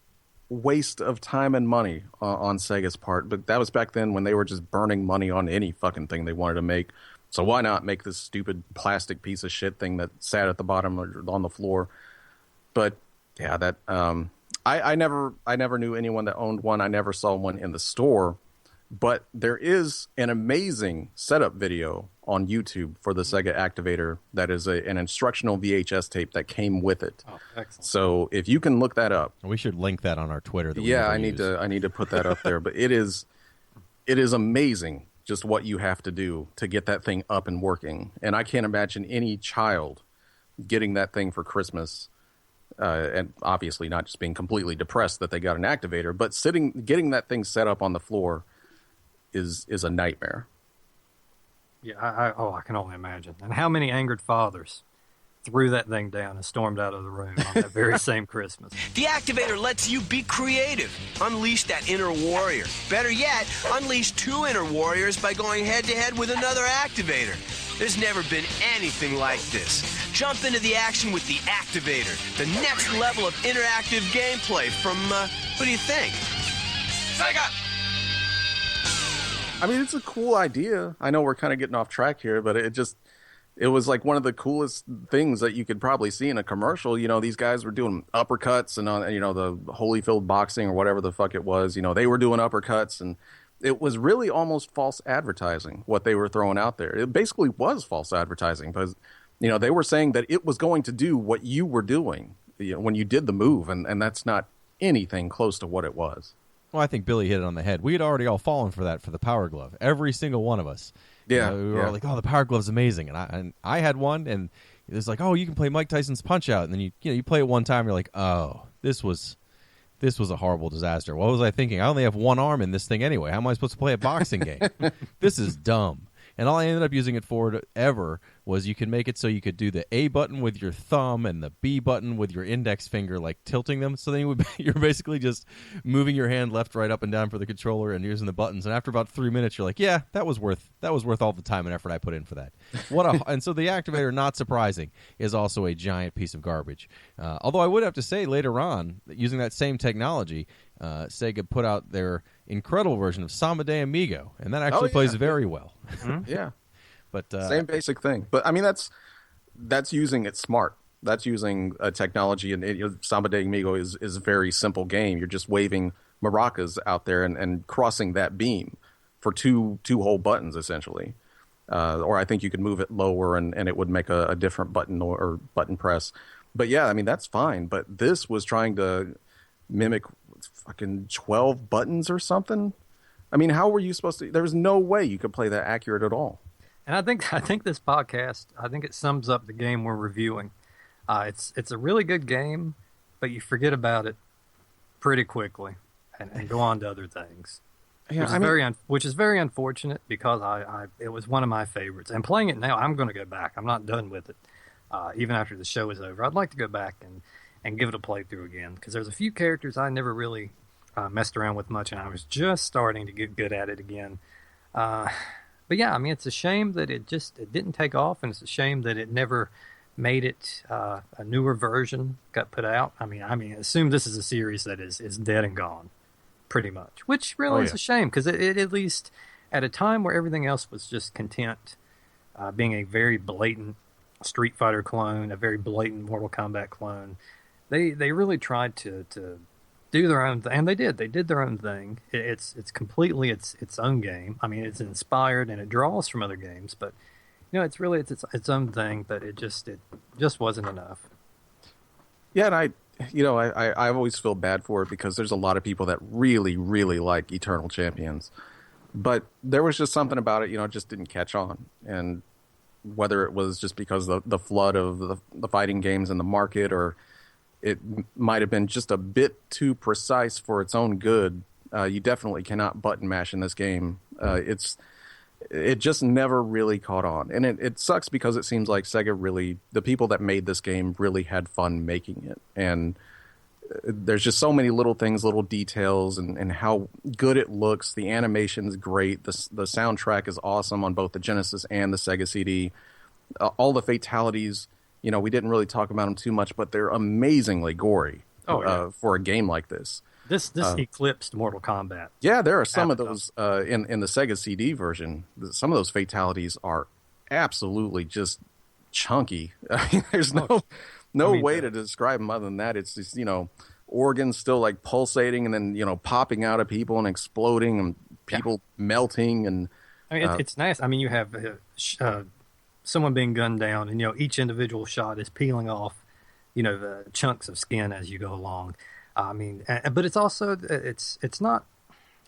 waste of time and money on Sega's part. But that was back then when they were just burning money on any fucking thing they wanted to make. So why not make this stupid plastic piece of shit thing that sat at the bottom or on the floor? But yeah, that I never knew anyone that owned one. I never saw one in the store. But there is an amazing setup video on YouTube for the Sega Activator that is an instructional VHS tape that came with it. Oh, excellent. So if you can look that up. We should link that on our Twitter. I need to put that up there. But it is amazing just what you have to do to get that thing up and working. And I can't imagine any child getting that thing for Christmas. And obviously not just being completely depressed that they got an activator, but getting that thing set up on the floor is a nightmare. Yeah, I can only imagine. And how many angered fathers threw that thing down and stormed out of the room on that very same Christmas? The activator lets you be creative. Unleash that inner warrior. Better yet, unleash 2 inner warriors by going head-to-head with another activator. There's never been anything like this. Jump into the action with the activator. The next level of interactive gameplay from, who do you think? Sega! I mean, it's a cool idea. I know we're kind of getting off track here, but it was like one of the coolest things that you could probably see in a commercial. You know, these guys were doing uppercuts and on, the Holyfield boxing or whatever the fuck it was. You know, they were doing uppercuts, and it was really almost false advertising what they were throwing out there. It basically was false advertising because, they were saying that it was going to do what you were doing when you did the move, and that's not anything close to what it was. Well, I think Billy hit it on the head. We had already all fallen for that for the Power Glove. Every single one of us. Yeah. We were all like, oh, the Power Glove's amazing. And I had one, and it was like, oh, you can play Mike Tyson's Punch-Out. And then you play it one time, you're like, oh, this was a horrible disaster. What was I thinking? I only have one arm in this thing anyway. How am I supposed to play a boxing game? This is dumb. And all I ended up using it for ever was you can make it so you could do the A button with your thumb and the B button with your index finger, like tilting them. So then you're basically just moving your hand left, right, up, and down for the controller and using the buttons. And after about 3 minutes, you're like, yeah, that was worth all the time and effort I put in for that. And so the activator, not surprising, is also a giant piece of garbage. Although I would have to say later on, using that same technology, Sega put out their incredible version of Samba de Amigo, and that actually plays very well. Mm-hmm. Yeah. But same basic thing. But I mean, that's using it smart. That's using a technology, and Samba de Amigo is a very simple game. You're just waving maracas out there and crossing that beam for two whole buttons, essentially. Or I think you could move it lower and it would make a different button or button press. But yeah, I mean, that's fine. But this was trying to mimic fucking 12 buttons or something. I mean, how were you supposed to? There was no way you could play that accurate at all. And I think this podcast, I think it sums up the game we're reviewing. It's a really good game, but you forget about it pretty quickly and go on to other things. Yeah, Which is very unfortunate because it was one of my favorites. And playing it now, I'm going to go back. I'm not done with it. Even after the show is over, I'd like to go back and give it a playthrough again because there's a few characters I never really messed around with much, and I was just starting to get good at it again. But yeah, I mean, it's a shame that it didn't take off, and it's a shame that it never made it a newer version got put out. I mean, assume this is a series that is dead and gone, pretty much, which really is a shame because it at least at a time where everything else was just content being a very blatant Street Fighter clone, a very blatant Mortal Kombat clone. They really tried to do their own thing, and they did. They did their own thing. It's completely its own game. I mean, it's inspired and it draws from other games, but it's really its own thing. But it just wasn't enough. Yeah, and I always feel bad for it because there's a lot of people that really, really like Eternal Champions, but there was just something about it, it just didn't catch on. And whether it was just because the flood of the fighting games in the market, or it might have been just a bit too precise for its own good. You definitely cannot button mash in this game. It just never really caught on. And it sucks because it seems like Sega the people that made this game really had fun making it. And there's just so many little things, little details, and how good it looks. The animation's great. The soundtrack is awesome on both the Genesis and the Sega CD. All the fatalities, we didn't really talk about them too much, but they're amazingly gory for a game like this. This eclipsed Mortal Kombat. Yeah, there are some of those in the Sega CD version. Some of those fatalities are absolutely just chunky. I mean, there's no way to describe them other than that. It's just, organs still like pulsating and then, popping out of people and exploding and people melting. And I mean, it's nice. I mean, you have someone being gunned down and, each individual shot is peeling off, the chunks of skin as you go along. I mean, but it's also, it's not,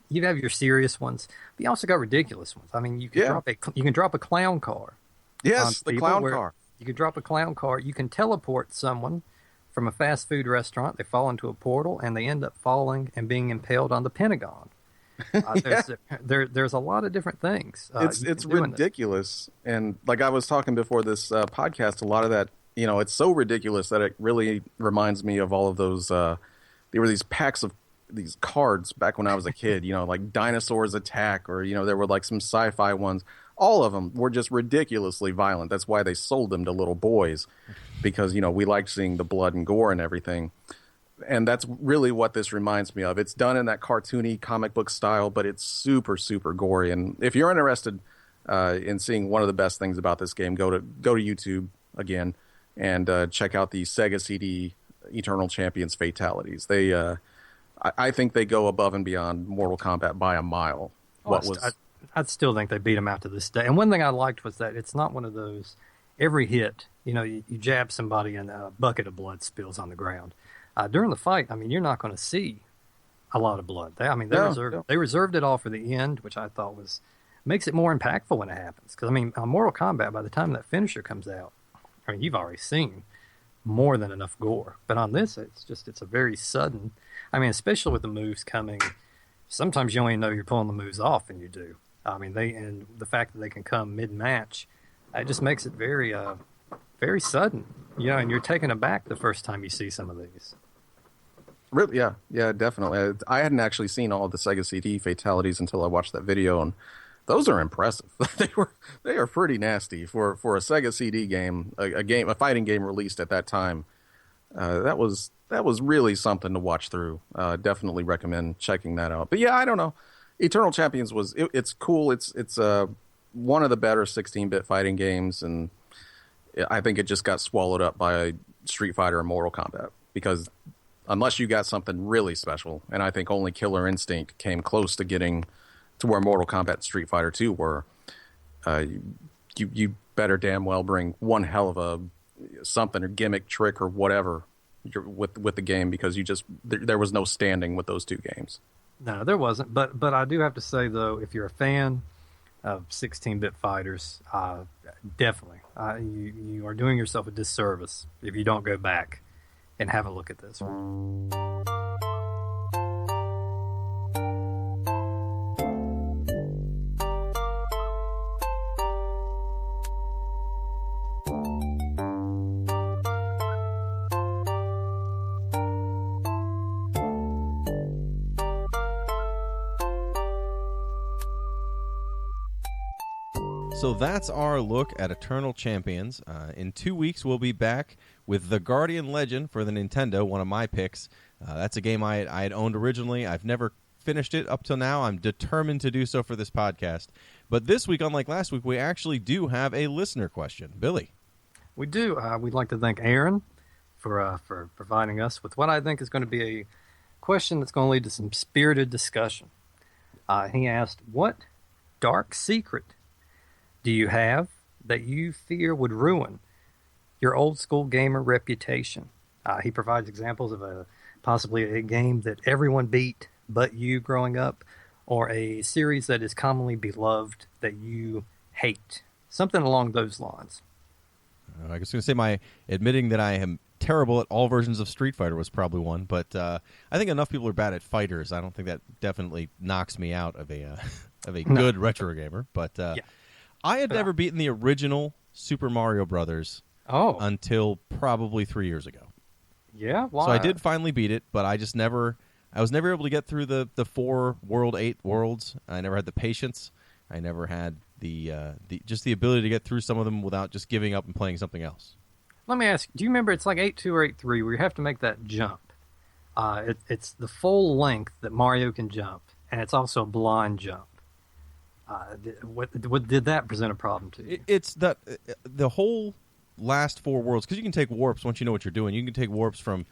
you have your serious ones, but you also got ridiculous ones. I mean, you can drop a clown car. Yes, the clown car. You can drop a clown car. You can teleport someone from a fast food restaurant. They fall into a portal, and they end up falling and being impaled on the Pentagon. There's a lot of different things. It's ridiculous. And like I was talking before this podcast, a lot of that, it's so ridiculous that it really reminds me of all of those. There were these packs of these cards back when I was a kid, like Dinosaurs Attack, or, there were like some sci-fi ones. All of them were just ridiculously violent. That's why they sold them to little boys, because, we liked seeing the blood and gore and everything. And that's really what this reminds me of. It's done in that cartoony comic book style, but it's super, super gory. And if you're interested in seeing one of the best things about this game, go to YouTube again and check out the Sega CD Eternal Champions fatalities. I think they go above and beyond Mortal Kombat by a mile. I still think they beat them out to this day. And one thing I liked was that it's not one of those every hit, you jab somebody and a bucket of blood spills on the ground. During the fight, I mean, you're not going to see a lot of blood. They reserved it all for the end, which I thought makes it more impactful when it happens. Because, I mean, on Mortal Kombat, by the time that finisher comes out, I mean, you've already seen more than enough gore. But on this, it's a very sudden. I mean, especially with the moves coming, sometimes you only know you're pulling the moves off, and you do. I mean, and the fact that they can come mid-match, it just makes it very, very sudden. And you're taken aback the first time you see some of these. Really, yeah, definitely. I hadn't actually seen all of the Sega CD fatalities until I watched that video, and those are impressive. They are pretty nasty for a Sega CD game, a fighting game released at that time. That was really something to watch through. Definitely recommend checking that out. But yeah, I don't know. Eternal Champions it's cool. It's one of the better 16-bit fighting games, and I think it just got swallowed up by Street Fighter and Mortal Kombat, because unless you got something really special, and I think only Killer Instinct came close to getting to where Mortal Kombat and Street Fighter 2 were, you better damn well bring one hell of a something or gimmick, trick, or whatever with the game, because there was no standing with those two games. No, there wasn't. But I do have to say, though, if you're a fan of 16-bit fighters, definitely you are doing yourself a disservice if you don't go back and have a look at this one. So that's our look at Eternal Champions. In 2 weeks, we'll be back with The Guardian Legend for the Nintendo, one of my picks. That's a game I had owned originally. I've never finished it up till now. I'm determined to do so for this podcast. But this week, unlike last week, we actually do have a listener question. Billy. We do. We'd like to thank Aaron for providing us with what I think is going to be a question that's going to lead to some spirited discussion. He asked, what dark secret do you have that you fear would ruin your old school gamer reputation? He provides examples of possibly a game that everyone beat but you growing up, or a series that is commonly beloved that you hate. Something along those lines. I was going to say admitting that I am terrible at all versions of Street Fighter was probably one, but I think enough people are bad at fighters. I don't think that definitely knocks me out of a good retro gamer. But yeah. I had never beaten the original Super Mario Brothers until probably 3 years ago. Yeah, why? So I did finally beat it, but I was never able to get through the 8 worlds. I never had the patience. I never had the ability to get through some of them without just giving up and playing something else. Let me ask, do you remember it's like 8-2 or 8-3 where you have to make that jump? It's the full length that Mario can jump, and it's also a blind jump. What did that present a problem to you? It's that the whole last 4 worlds, because you can take warps once you know what you're doing. You can take warps from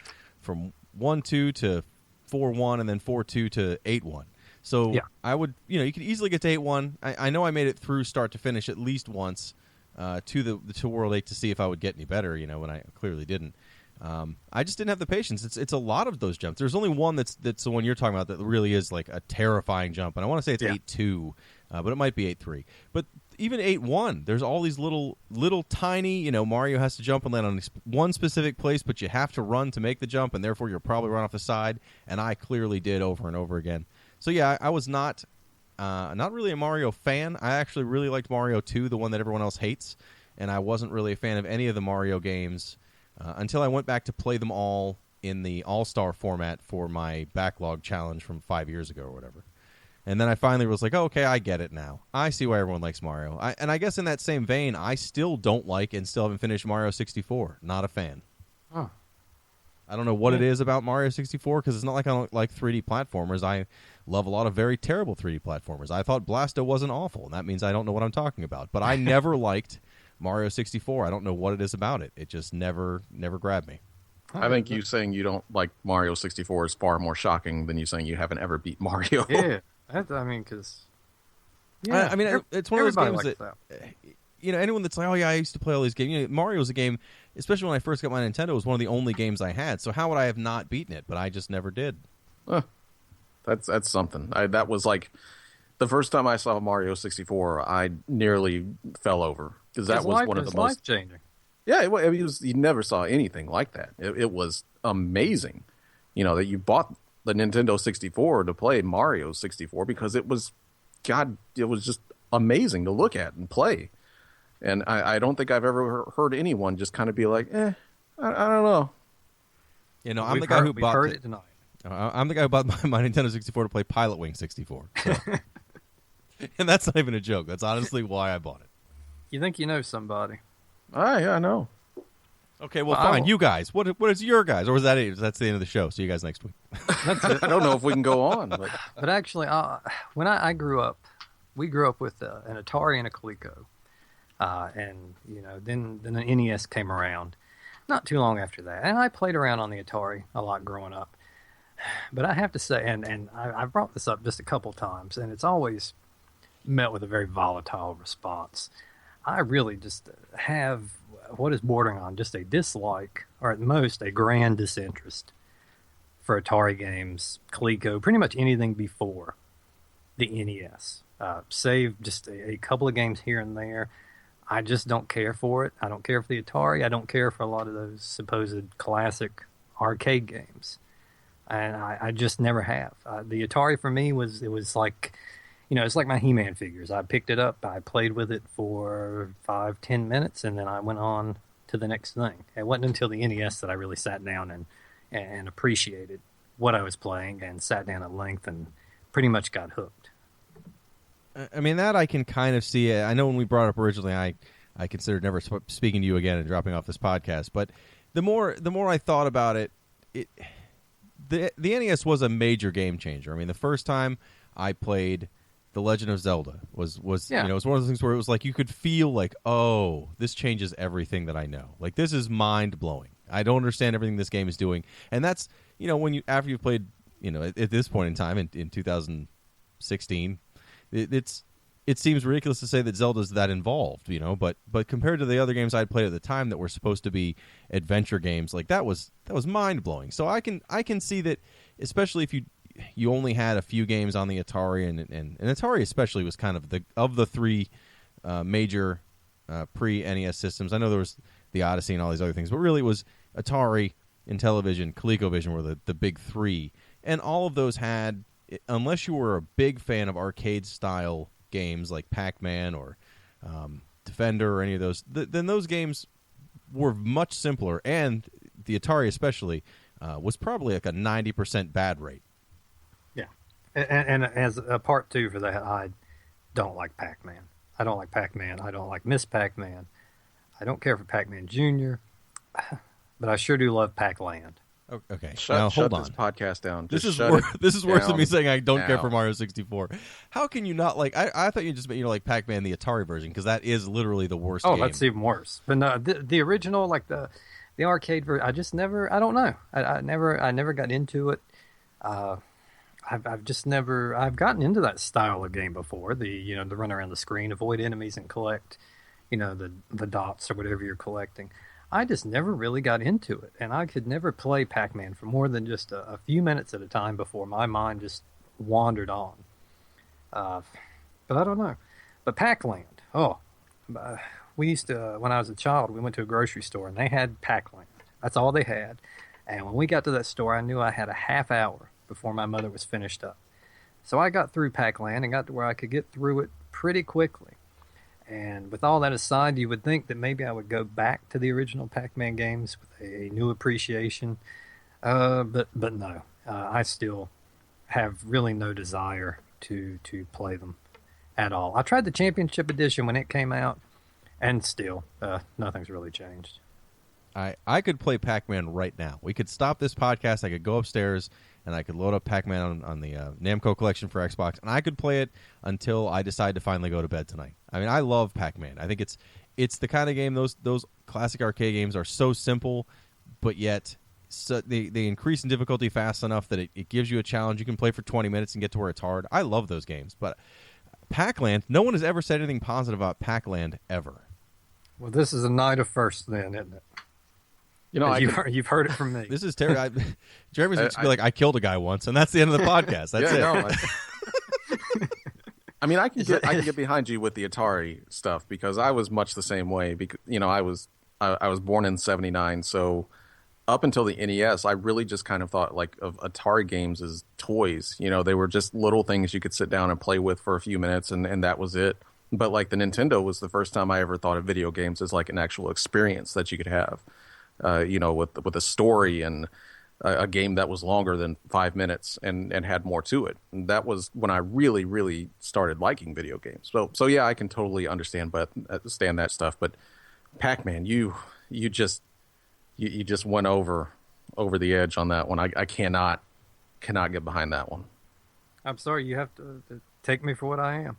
1-2 to 4-1 and then 4-2 to 8-1. So yeah. I would, you could easily get to 8-1. I know I made it through start to finish at least once to World 8 to see if I would get any better, when I clearly didn't. I just didn't have the patience. It's a lot of those jumps. There's only one that's the one you're talking about that really is like a terrifying jump, and I want to say it's 8-2, but it might be 8-3. But even 8-1, there's all these little tiny, Mario has to jump and land on one specific place, but you have to run to make the jump, and therefore you'll probably run off the side, and I clearly did over and over again. So yeah, I was not really a Mario fan. I actually really liked Mario 2, the one that everyone else hates, and I wasn't really a fan of any of the Mario games until I went back to play them all in the All-Star format for my backlog challenge from 5 years ago or whatever. And then I finally was like, oh, okay, I get it now. I see why everyone likes Mario. And I guess in that same vein, I still don't like and still haven't finished Mario 64. Not a fan. Huh. I don't know what it is about Mario 64, because it's not like I don't like 3D platformers. I love a lot of very terrible 3D platformers. I thought Blasto wasn't awful, and that means I don't know what I'm talking about. But I never liked Mario 64. I don't know what it is about it. It just never grabbed me. I think you saying you don't like Mario 64 is far more shocking than you saying you haven't ever beat Mario. Yeah. Because... Yeah, I mean, it's one of those games that anyone that's like, oh yeah, I used to play all these games. Mario's a game, especially when I first got my Nintendo, it was one of the only games I had. So how would I have not beaten it? But I just never did. That's something. That was like the first time I saw Mario 64. I nearly fell over because that was one of the most life-changing. Yeah, it was. You never saw anything like that. It was amazing. That you bought the Nintendo 64 to play Mario 64 because it was just amazing to look at and play. And I don't think I've ever heard anyone just kind of be like, I don't know. I'm the guy who bought it tonight. I'm the guy who bought my Nintendo 64 to play Pilot Wing 64. So. And that's not even a joke. That's honestly why I bought it. You think you know somebody. Yeah, I know. Okay, well, fine. You guys. What is your guys? Or was that it? That's the end of the show. See you guys next week. I don't know if we can go on. But actually, when I grew up, we grew up with an Atari and a Coleco. And, then the NES came around not too long after that. And I played around on the Atari a lot growing up. But I have to say, and I brought this up just a couple times, and it's always met with a very volatile response. I really just have what is bordering on just a dislike, or at most a grand disinterest for Atari games, Coleco, pretty much anything before the NES. Save just a couple of games here and there. I just don't care for it. I don't care for the Atari. I don't care for a lot of those supposed classic arcade games. And I just never have. The Atari for me was like, it's like my He-Man figures. I picked it up, I played with it for 5-10 minutes, and then I went on to the next thing. It wasn't until the NES that I really sat down and appreciated what I was playing and sat down at length and pretty much got hooked. I mean, that I can kind of see. I know when we brought it up originally, I considered never speaking to you again and dropping off this podcast. But the more I thought about it, the NES was a major game changer. I mean, the first time I played The Legend of Zelda was it was one of those things where it was like you could feel like, oh, this changes everything that I know. Like, this is mind blowing. I don't understand everything this game is doing, and that's when after you've played at this point in time in 2016. It seems ridiculous to say that Zelda's that involved, but compared to the other games I'd played at the time that were supposed to be adventure games, like that was mind blowing. So I can see that, especially if you only had a few games on the Atari, and Atari especially was kind of the three major pre-NES systems. I know there was the Odyssey and all these other things, but really it was Atari, Intellivision, ColecoVision were the big three, and all of those had. Unless you were a big fan of arcade-style games like Pac-Man or Defender or any of those, then those games were much simpler, and the Atari especially was probably like a 90% bad rate. Yeah, and as a part two for that, I don't like Pac-Man. I don't like Pac-Man. I don't like Miss Pac-Man. I don't care for Pac-Man Jr., but I sure do love Pac-Land. Okay, shut hold on. This podcast down. This is worse than me saying I don't care for Mario 64. How can you not like? I thought you just meant like Pac-Man the Atari version, because that is literally the worst. Oh, game. That's even worse. But no, the original, like the arcade version, I just never. I don't know. I never got into it. I've just never. I've gotten into that style of game before. The run around the screen, avoid enemies, and collect, the dots or whatever you're collecting. I just never really got into it, and I could never play Pac-Man for more than just a few minutes at a time before my mind just wandered on. But I don't know. But Pac-Land, we used to, when I was a child, we went to a grocery store, and they had Pac-Land. That's all they had. And when we got to that store, I knew I had a half hour before my mother was finished up. So I got through Pac-Land and got to where I could get through it pretty quickly. And with all that aside, you would think that maybe I would go back to the original Pac-Man games with a new appreciation. But no, I still have really no desire to play them at all. I tried the Championship Edition when it came out, and still, nothing's really changed. I could play Pac-Man right now. We could stop this podcast. I could go upstairs and I could load up Pac-Man on the Namco collection for Xbox, and I could play it until I decide to finally go to bed tonight. I mean, I love Pac-Man. I think it's the kind of game, those classic arcade games are so simple, but yet they increase in difficulty fast enough that it gives you a challenge. You can play for 20 minutes and get to where it's hard. I love those games, but Pac-Land, no one has ever said anything positive about Pac-Land ever. Well, this is a night of firsts then, isn't it? You've heard it from me. This is terrible. Jeremy's going to be like, I killed a guy once, and that's the end of the podcast. That's it. No, I mean, I can get behind you with the Atari stuff, because I was much the same way. Because I was born in '79, so up until the NES, I really just kind of thought like of Atari games as toys. They were just little things you could sit down and play with for a few minutes, and that was it. But like the Nintendo was the first time I ever thought of video games as like an actual experience that you could have. With a story and a game that was longer than 5 minutes and had more to it. And that was when I really, really started liking video games. So yeah, I can totally understand that stuff. But Pac-Man, you just went over the edge on that one. I cannot get behind that one. I'm sorry, you have to take me for what I am.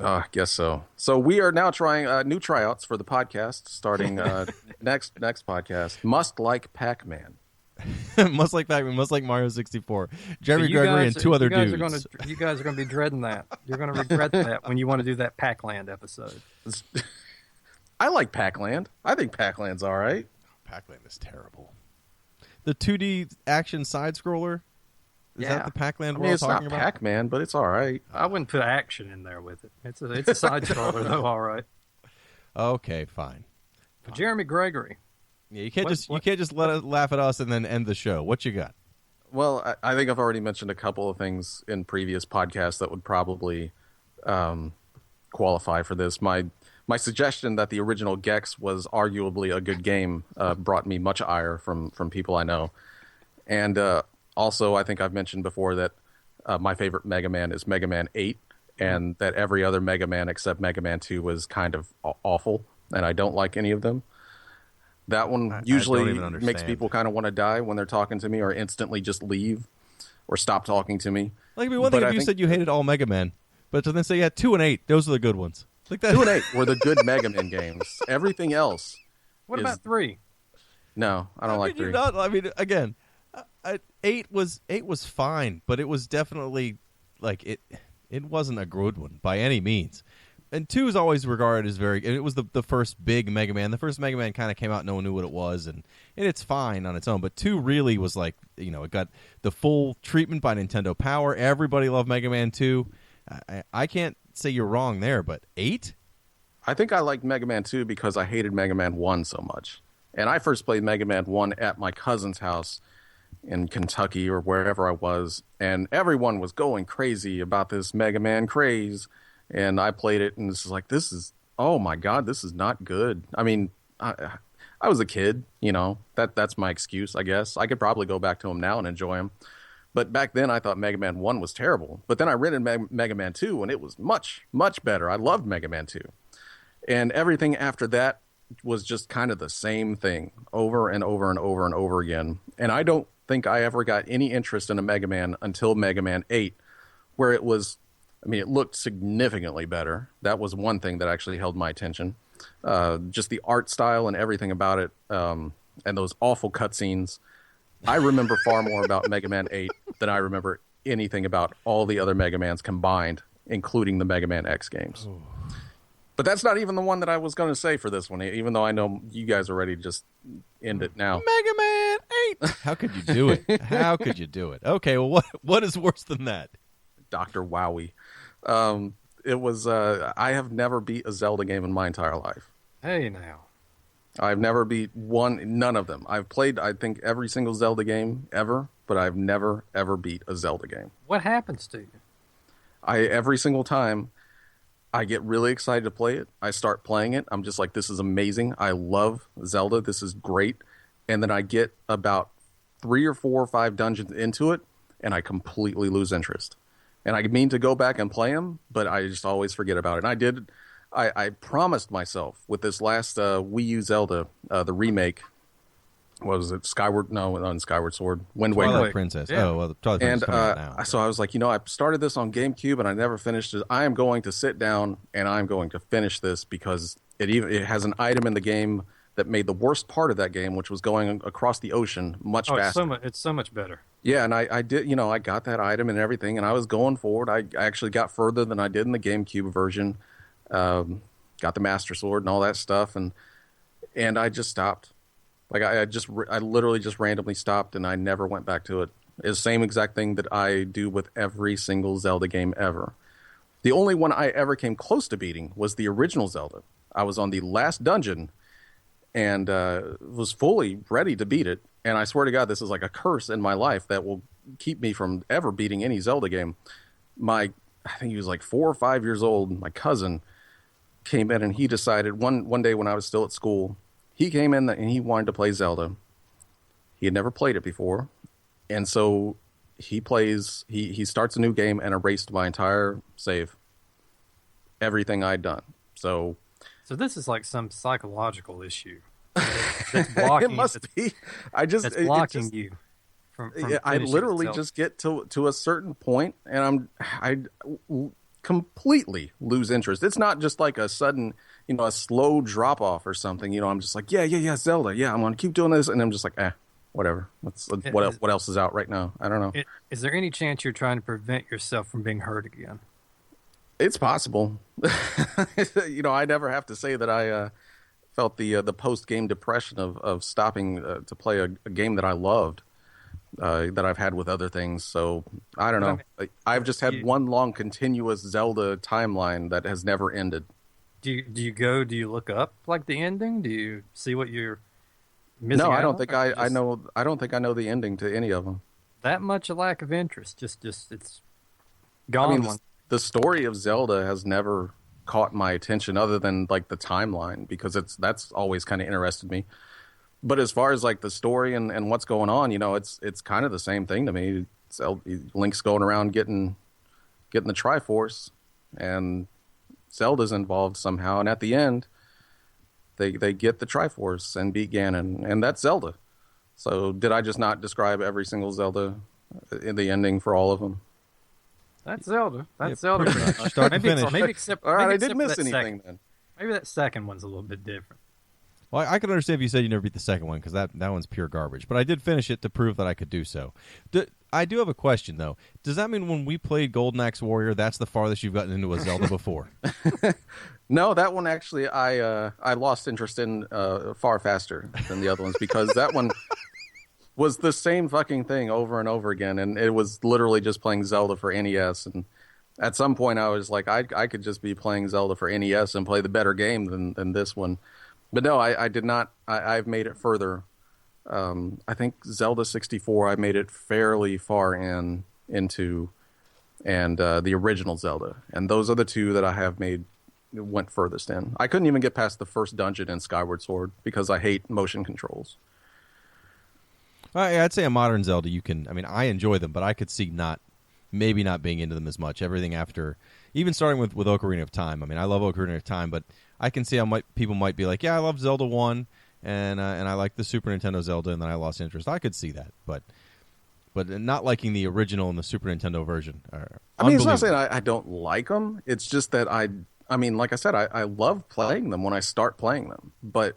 I guess so. So we are now trying new tryouts for the podcast, starting next podcast. Must like Pac-Man. Must like Pac-Man. Must like Mario 64. Jeremy Gregory and two other dudes. You guys are going to be dreading that. You're going to regret that when you want to do that Pac-Land episode. I like Pac-Land. I think Pac-Land's all right. Pac-Land is terrible. The 2D action side scroller. Is that the Pac-Land I mean, we're it's talking not about? Pac-Man, but it's all right. I wouldn't put action in there with it. It's a side scroller though. All right. Okay, fine. But Jeremy Gregory. Yeah, you can't just let us laugh at us and then end the show. What you got? Well, I think I've already mentioned a couple of things in previous podcasts that would probably qualify for this. My suggestion that the original Gex was arguably a good game brought me much ire from people I know. And also, I think I've mentioned before that my favorite Mega Man is Mega Man 8, and that every other Mega Man except Mega Man 2 was kind of awful, and I don't like any of them. That one usually makes people kind of want to die when they're talking to me, or instantly just leave or stop talking to me. Like, it'd be one thing if you said you hated all Mega Man, but to then say, yeah, 2 and 8, those are the good ones. Like that. 2 and 8 were the good Mega Man games. Everything else. What about 3? No, I don't like 3. I mean, again, 8 was fine, but it was definitely like it wasn't a good one by any means. And 2 is always regarded as it was the first big Mega Man. The first Mega Man kind of came out, no one knew what it was, and it's fine on its own. But 2 really was like, it got the full treatment by Nintendo Power. Everybody loved Mega Man 2. I can't say you're wrong there, but 8? I think I liked Mega Man 2 because I hated Mega Man 1 so much. And I first played Mega Man 1 at my cousin's house in Kentucky or wherever I was, and everyone was going crazy about this Mega Man craze. And I played it, and it's like, oh my God, this is not good. I mean, I was a kid, that's my excuse, I guess. I could probably go back to them now and enjoy them. But back then, I thought Mega Man 1 was terrible. But then I rented Mega Man 2, and it was much, much better. I loved Mega Man 2. And everything after that was just kind of the same thing over and over and over and over again. And I don't think I ever got any interest in a Mega Man until Mega Man 8, where it looked significantly better. That was one thing that actually held my attention. Just the art style and everything about it, and those awful cutscenes. I remember far more about Mega Man 8 than I remember anything about all the other Mega Mans combined, including the Mega Man X games. Ooh. But that's not even the one that I was going to say for this one, even though I know you guys are ready to just end it now. Mega Man 8! How could you do it? How could you do it? Okay, well, what is worse than that? Dr. Wowie. It was, I have never beat a Zelda game in my entire life. Hey, now. I've never beat none of them. I've played, I think, every single Zelda game ever, but I've never, ever beat a Zelda game. What happens to you? Every single time, I get really excited to play it. I start playing it. I'm just like, this is amazing. I love Zelda. This is great. And then I get about 3 or 4 or 5 dungeons into it, and I completely lose interest. And I mean to go back and play them, but I just always forget about it. And I did. I promised myself with this last Wii U Zelda, the remake. What was it? Skyward Sword. Wind Waker. Twilight Princess. Yeah. Oh, well, the Twilight Princess is coming out now. So I was like, I started this on GameCube and I never finished it. I am going to sit down and I'm going to finish this because it has an item in the game that made the worst part of that game, which was going across the ocean much faster. It's so much better. Yeah, and I did, I got that item and everything, and I was going forward. I actually got further than I did in the GameCube version. Got the Master Sword and all that stuff, and I just stopped. Like I literally just randomly stopped, and I never went back to it. It's the same exact thing that I do with every single Zelda game ever. The only one I ever came close to beating was the original Zelda. I was on the last dungeon, and was fully ready to beat it. And I swear to God, this is like a curse in my life that will keep me from ever beating any Zelda game. I think he was like 4 or 5 years old. My cousin came in and he decided one day when I was still at school, he came in and he wanted to play Zelda. He had never played it before. And so he starts a new game and erased my entire save. Everything I'd done. So this is like some psychological issue. That's blocking. It must be. That's blocking you from I literally just get to a certain point, and I completely lose interest. It's not just like a sudden, a slow drop off or something. I'm just like, yeah, Zelda, yeah, I'm gonna keep doing this, and I'm just like, whatever. What else is out right now? I don't know. Is there any chance you're trying to prevent yourself from being hurt again? It's possible. I never have to say that felt the post game depression of stopping to play a game that I loved that I've had with other things. So I don't know. I've just had one long continuous Zelda timeline that has never ended. Do you look up like the ending? Do you see what you're missing? No, out I don't on? think Or I know. I don't think I know the ending to any of them. that much a lack of interest. Just it's gone. I mean, the story of Zelda has never caught my attention other than like the timeline, because that's always kind of interested me. But as far as like the story and what's going on, it's kind of the same thing to me. Link's going around getting the Triforce, and Zelda's involved somehow, and at the end they get the Triforce and beat Ganon, and that's Zelda. So did I just not describe every single Zelda in the ending for all of them? That's Zelda. That's Yeah, Zelda. pretty much. Maybe Start to it's- finish. maybe except All right, maybe I except didn't for miss that anything second. then. Maybe that second one's a little bit different. Well, I can understand if you said you never beat the second one, because that one's pure garbage. But I did finish it to prove that I could do so. I do have a question, though. Does that mean when we played Golden Axe Warrior, that's the farthest you've gotten into a Zelda before? No, that one actually I lost interest in far faster than the other ones, because that one was the same fucking thing over and over again, and it was literally just playing Zelda for NES. And at some point, I was like, I could just be playing Zelda for NES and play the better game than this one. But no, I did not. I've made it further. I think Zelda 64, I made it fairly far into, and the original Zelda. And those are the two that I have went furthest in. I couldn't even get past the first dungeon in Skyward Sword because I hate motion controls. I'd say a modern Zelda, you can. I mean, I enjoy them, but I could see maybe not being into them as much. Everything after, even starting with Ocarina of Time. I mean, I love Ocarina of Time, but I can see how people might be like, yeah, I love Zelda 1, and I like the Super Nintendo Zelda, and then I lost interest. I could see that, but not liking the original and the Super Nintendo version. I mean, it's not saying I don't like them. It's just that I mean, like I said, I love playing them when I start playing them, but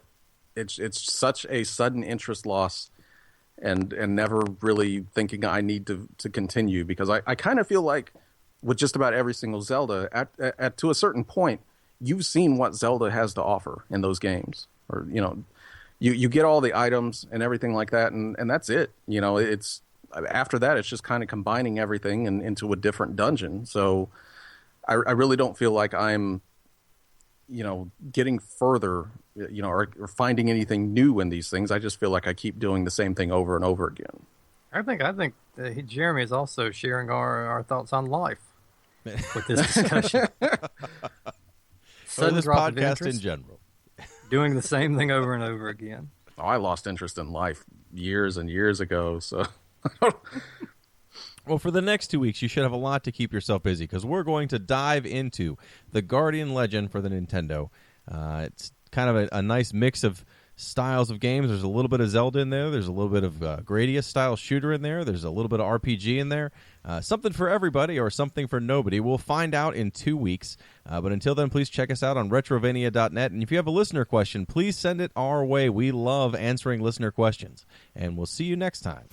it's such a sudden interest loss, and never really thinking I need to continue, because I kind of feel like with just about every single Zelda, at to a certain point, you've seen what Zelda has to offer in those games, or you get all the items and everything like that, and that's it. It's after that, it's just kind of combining everything into a different dungeon. So I really don't feel like I'm getting further, or finding anything new in these things. I just feel like I keep doing the same thing over and over again. I think Jeremy is also sharing our thoughts on life with this discussion. Sudden this drop of podcast in interest, general. doing the same thing over and over again. Oh, I lost interest in life years and years ago, so... Well, for the next 2 weeks, you should have a lot to keep yourself busy, because we're going to dive into the Guardian Legend for the Nintendo. It's kind of a nice mix of styles of games. There's a little bit of Zelda in there. There's a little bit of Gradius-style shooter in there. There's a little bit of RPG in there. Something for everybody or something for nobody. We'll find out in 2 weeks. But until then, please check us out on Retrovania.net. And if you have a listener question, please send it our way. We love answering listener questions. And we'll see you next time.